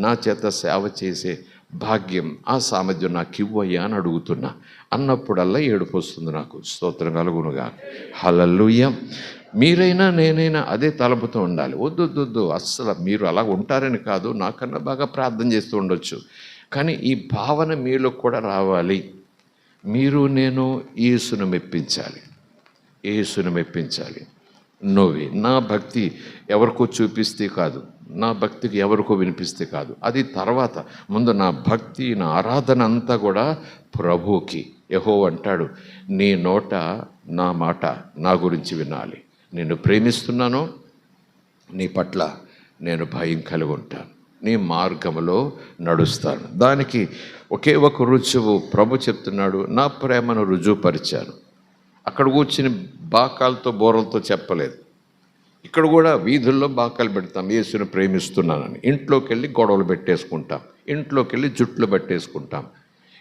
నా చేత సేవ చేసే భాగ్యం, ఆ సామర్థ్యం నాకు ఇవ్వయ్యా అని అడుగుతున్నా. అన్నప్పుడల్లా ఏడుపు వస్తుంది నాకు. స్తోత్రం కలుగునుగా, హల్లెలూయా. మీరైనా నేనైనా అదే తలపుతో ఉండాలి. వద్దు, అస్సలు మీరు అలా ఉంటారని కాదు, నాకన్నా బాగా ప్రార్థన చేస్తూ ఉండొచ్చు, కానీ ఈ భావన మీలో కూడా రావాలి. మీరు నేను యేసును మెప్పించాలి. నోవే నా భక్తి ఎవరికో చూపిస్తే కాదు, నా భక్తికి ఎవరికో వినిపిస్తే కాదు, అది తర్వాత. ముందు నా భక్తి, నా ఆరాధన అంతా కూడా ప్రభువుకి. యెహోవా అంటాడు, నీ నోట నా మాట నా గురించి వినాలి. నిన్ను ప్రేమిస్తున్నాను, నీ పట్ల నేను భయం కలిగి ఉంటాను, నీ మార్గంలో నడుస్తాను. దానికి ఒకే ఒక రుజువు ప్రభు చెప్తున్నాడు, నా ప్రేమను రుజువుపరిచాను. అక్కడ కూర్చుని బాకాలతో బోరలతో చెప్పలేదు. ఇక్కడ కూడా వీధుల్లో బాకాలు పెడతాం, యేసుని ప్రేమిస్తున్నానని. ఇంట్లోకి వెళ్ళి గొడవలు పెట్టేసుకుంటాం, ఇంట్లోకి వెళ్ళి జుట్లు పెట్టేసుకుంటాం,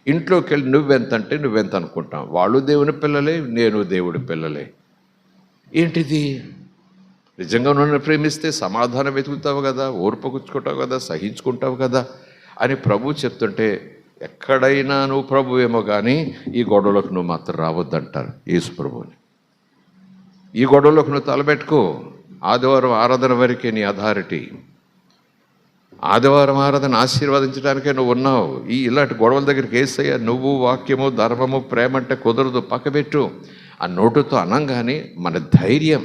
ఇంట్లోకి వెళ్ళి నువ్వెంత అనుకుంటాం. వాళ్ళు దేవుని పిల్లలే, నేను దేవుడి పిల్లలే. ఏంటిది? నిజంగా నన్ను ప్రేమిస్తే సమాధానం వెతుకుతావు కదా, ఓర్పుకుంటావు కదా, సహించుకుంటావు కదా అని ప్రభు చెప్తుంటే, ఎక్కడైనా నువ్వు ప్రభువేమో కానీ ఈ గొడవలోకి నువ్వు మాత్రం రావద్దంటారు యేసు ప్రభువుని. ఈ గొడవలోకి నువ్వు తలబెట్టుకో. ఆదివారం ఆరాధన వరకే నీ అథారిటీ. ఆదివారం ఆరాధన ఆశీర్వదించడానికే నువ్వు ఉన్నావు. ఇలాంటి గొడవల దగ్గరికి యేసయ్య నువ్వు వాక్యము ధర్మము ప్రేమ అంటే కుదరదు, పక్కబెట్టు. ఆ నోటుతో అనంగానే మన ధైర్యం,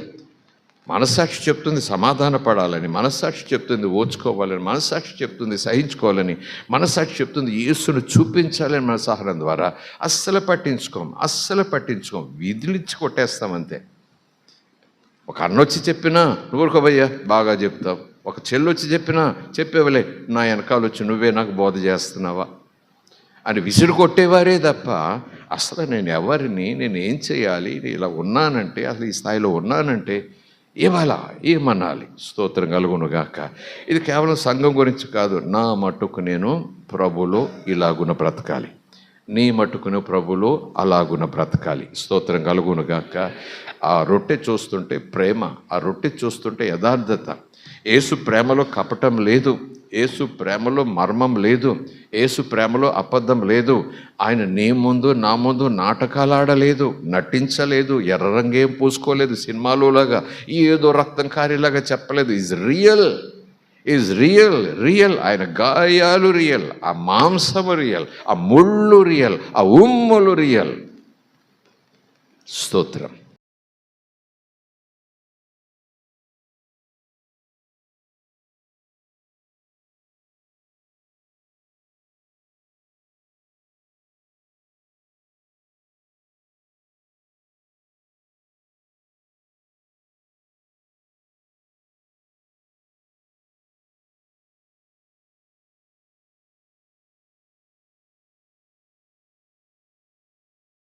మనస్సాక్షి చెప్తుంది సమాధాన పడాలని, మనస్సాక్షి చెప్తుంది ఓర్చుకోవాలని, మనస్సాక్షి చెప్తుంది సహించుకోవాలని, మనస్సాక్షి చెప్తుంది యేసును చూపించాలని. మన సహనం ద్వారా అస్సలు పట్టించుకోం, విదిలించి కొట్టేస్తామంతే. ఒక అన్న వచ్చి చెప్పినా నువ్వుకోవయ్యా బాగా చెప్తావు, ఒక చెల్లి వచ్చి చెప్పినా చెప్పేవలే, నా వెనకాల వచ్చి నువ్వే నాకు బోధ చేస్తున్నావా అని విసురు కొట్టేవారే తప్ప అసలు నేను ఎవరిని, నేను ఏం చేయాలి, నేను ఇలా ఉన్నానంటే, అసలు ఈ స్థాయిలో ఉన్నానంటే ఏమనాలి? స్తోత్రం కలుగునుగాక. ఇది కేవలం సంఘం గురించి కాదు. నా మట్టుకు నేను ప్రభులో ఇలాగున బ్రతకాలి, నీ మట్టుకును ప్రభులో అలాగున బ్రతకాలి. స్తోత్రం కలుగునుగాక. ఆ రొట్టె చూస్తుంటే ప్రేమ, ఆ రొట్టె చూస్తుంటే యథార్థత. యేసు ప్రేమలో కపటం లేదు, యేసు ప్రేమలో మర్మం లేదు, యేసు ప్రేమలో అబద్ధం లేదు. ఆయన నీ ముందు నా ముందు నాటకాలు ఆడలేదు, నటించలేదు, ఎర్ర రంగేం పూసుకోలేదు సినిమాలోలాగా, ఏదో రక్తం కారేలాగా చెప్పలేదు. Is real. ఆయన గాయాలు రియల్, ఆ మాంసము రియల్, ఆ ముళ్ళు రియల్, ఆ ఉమ్ములు రియల్. స్తోత్రం.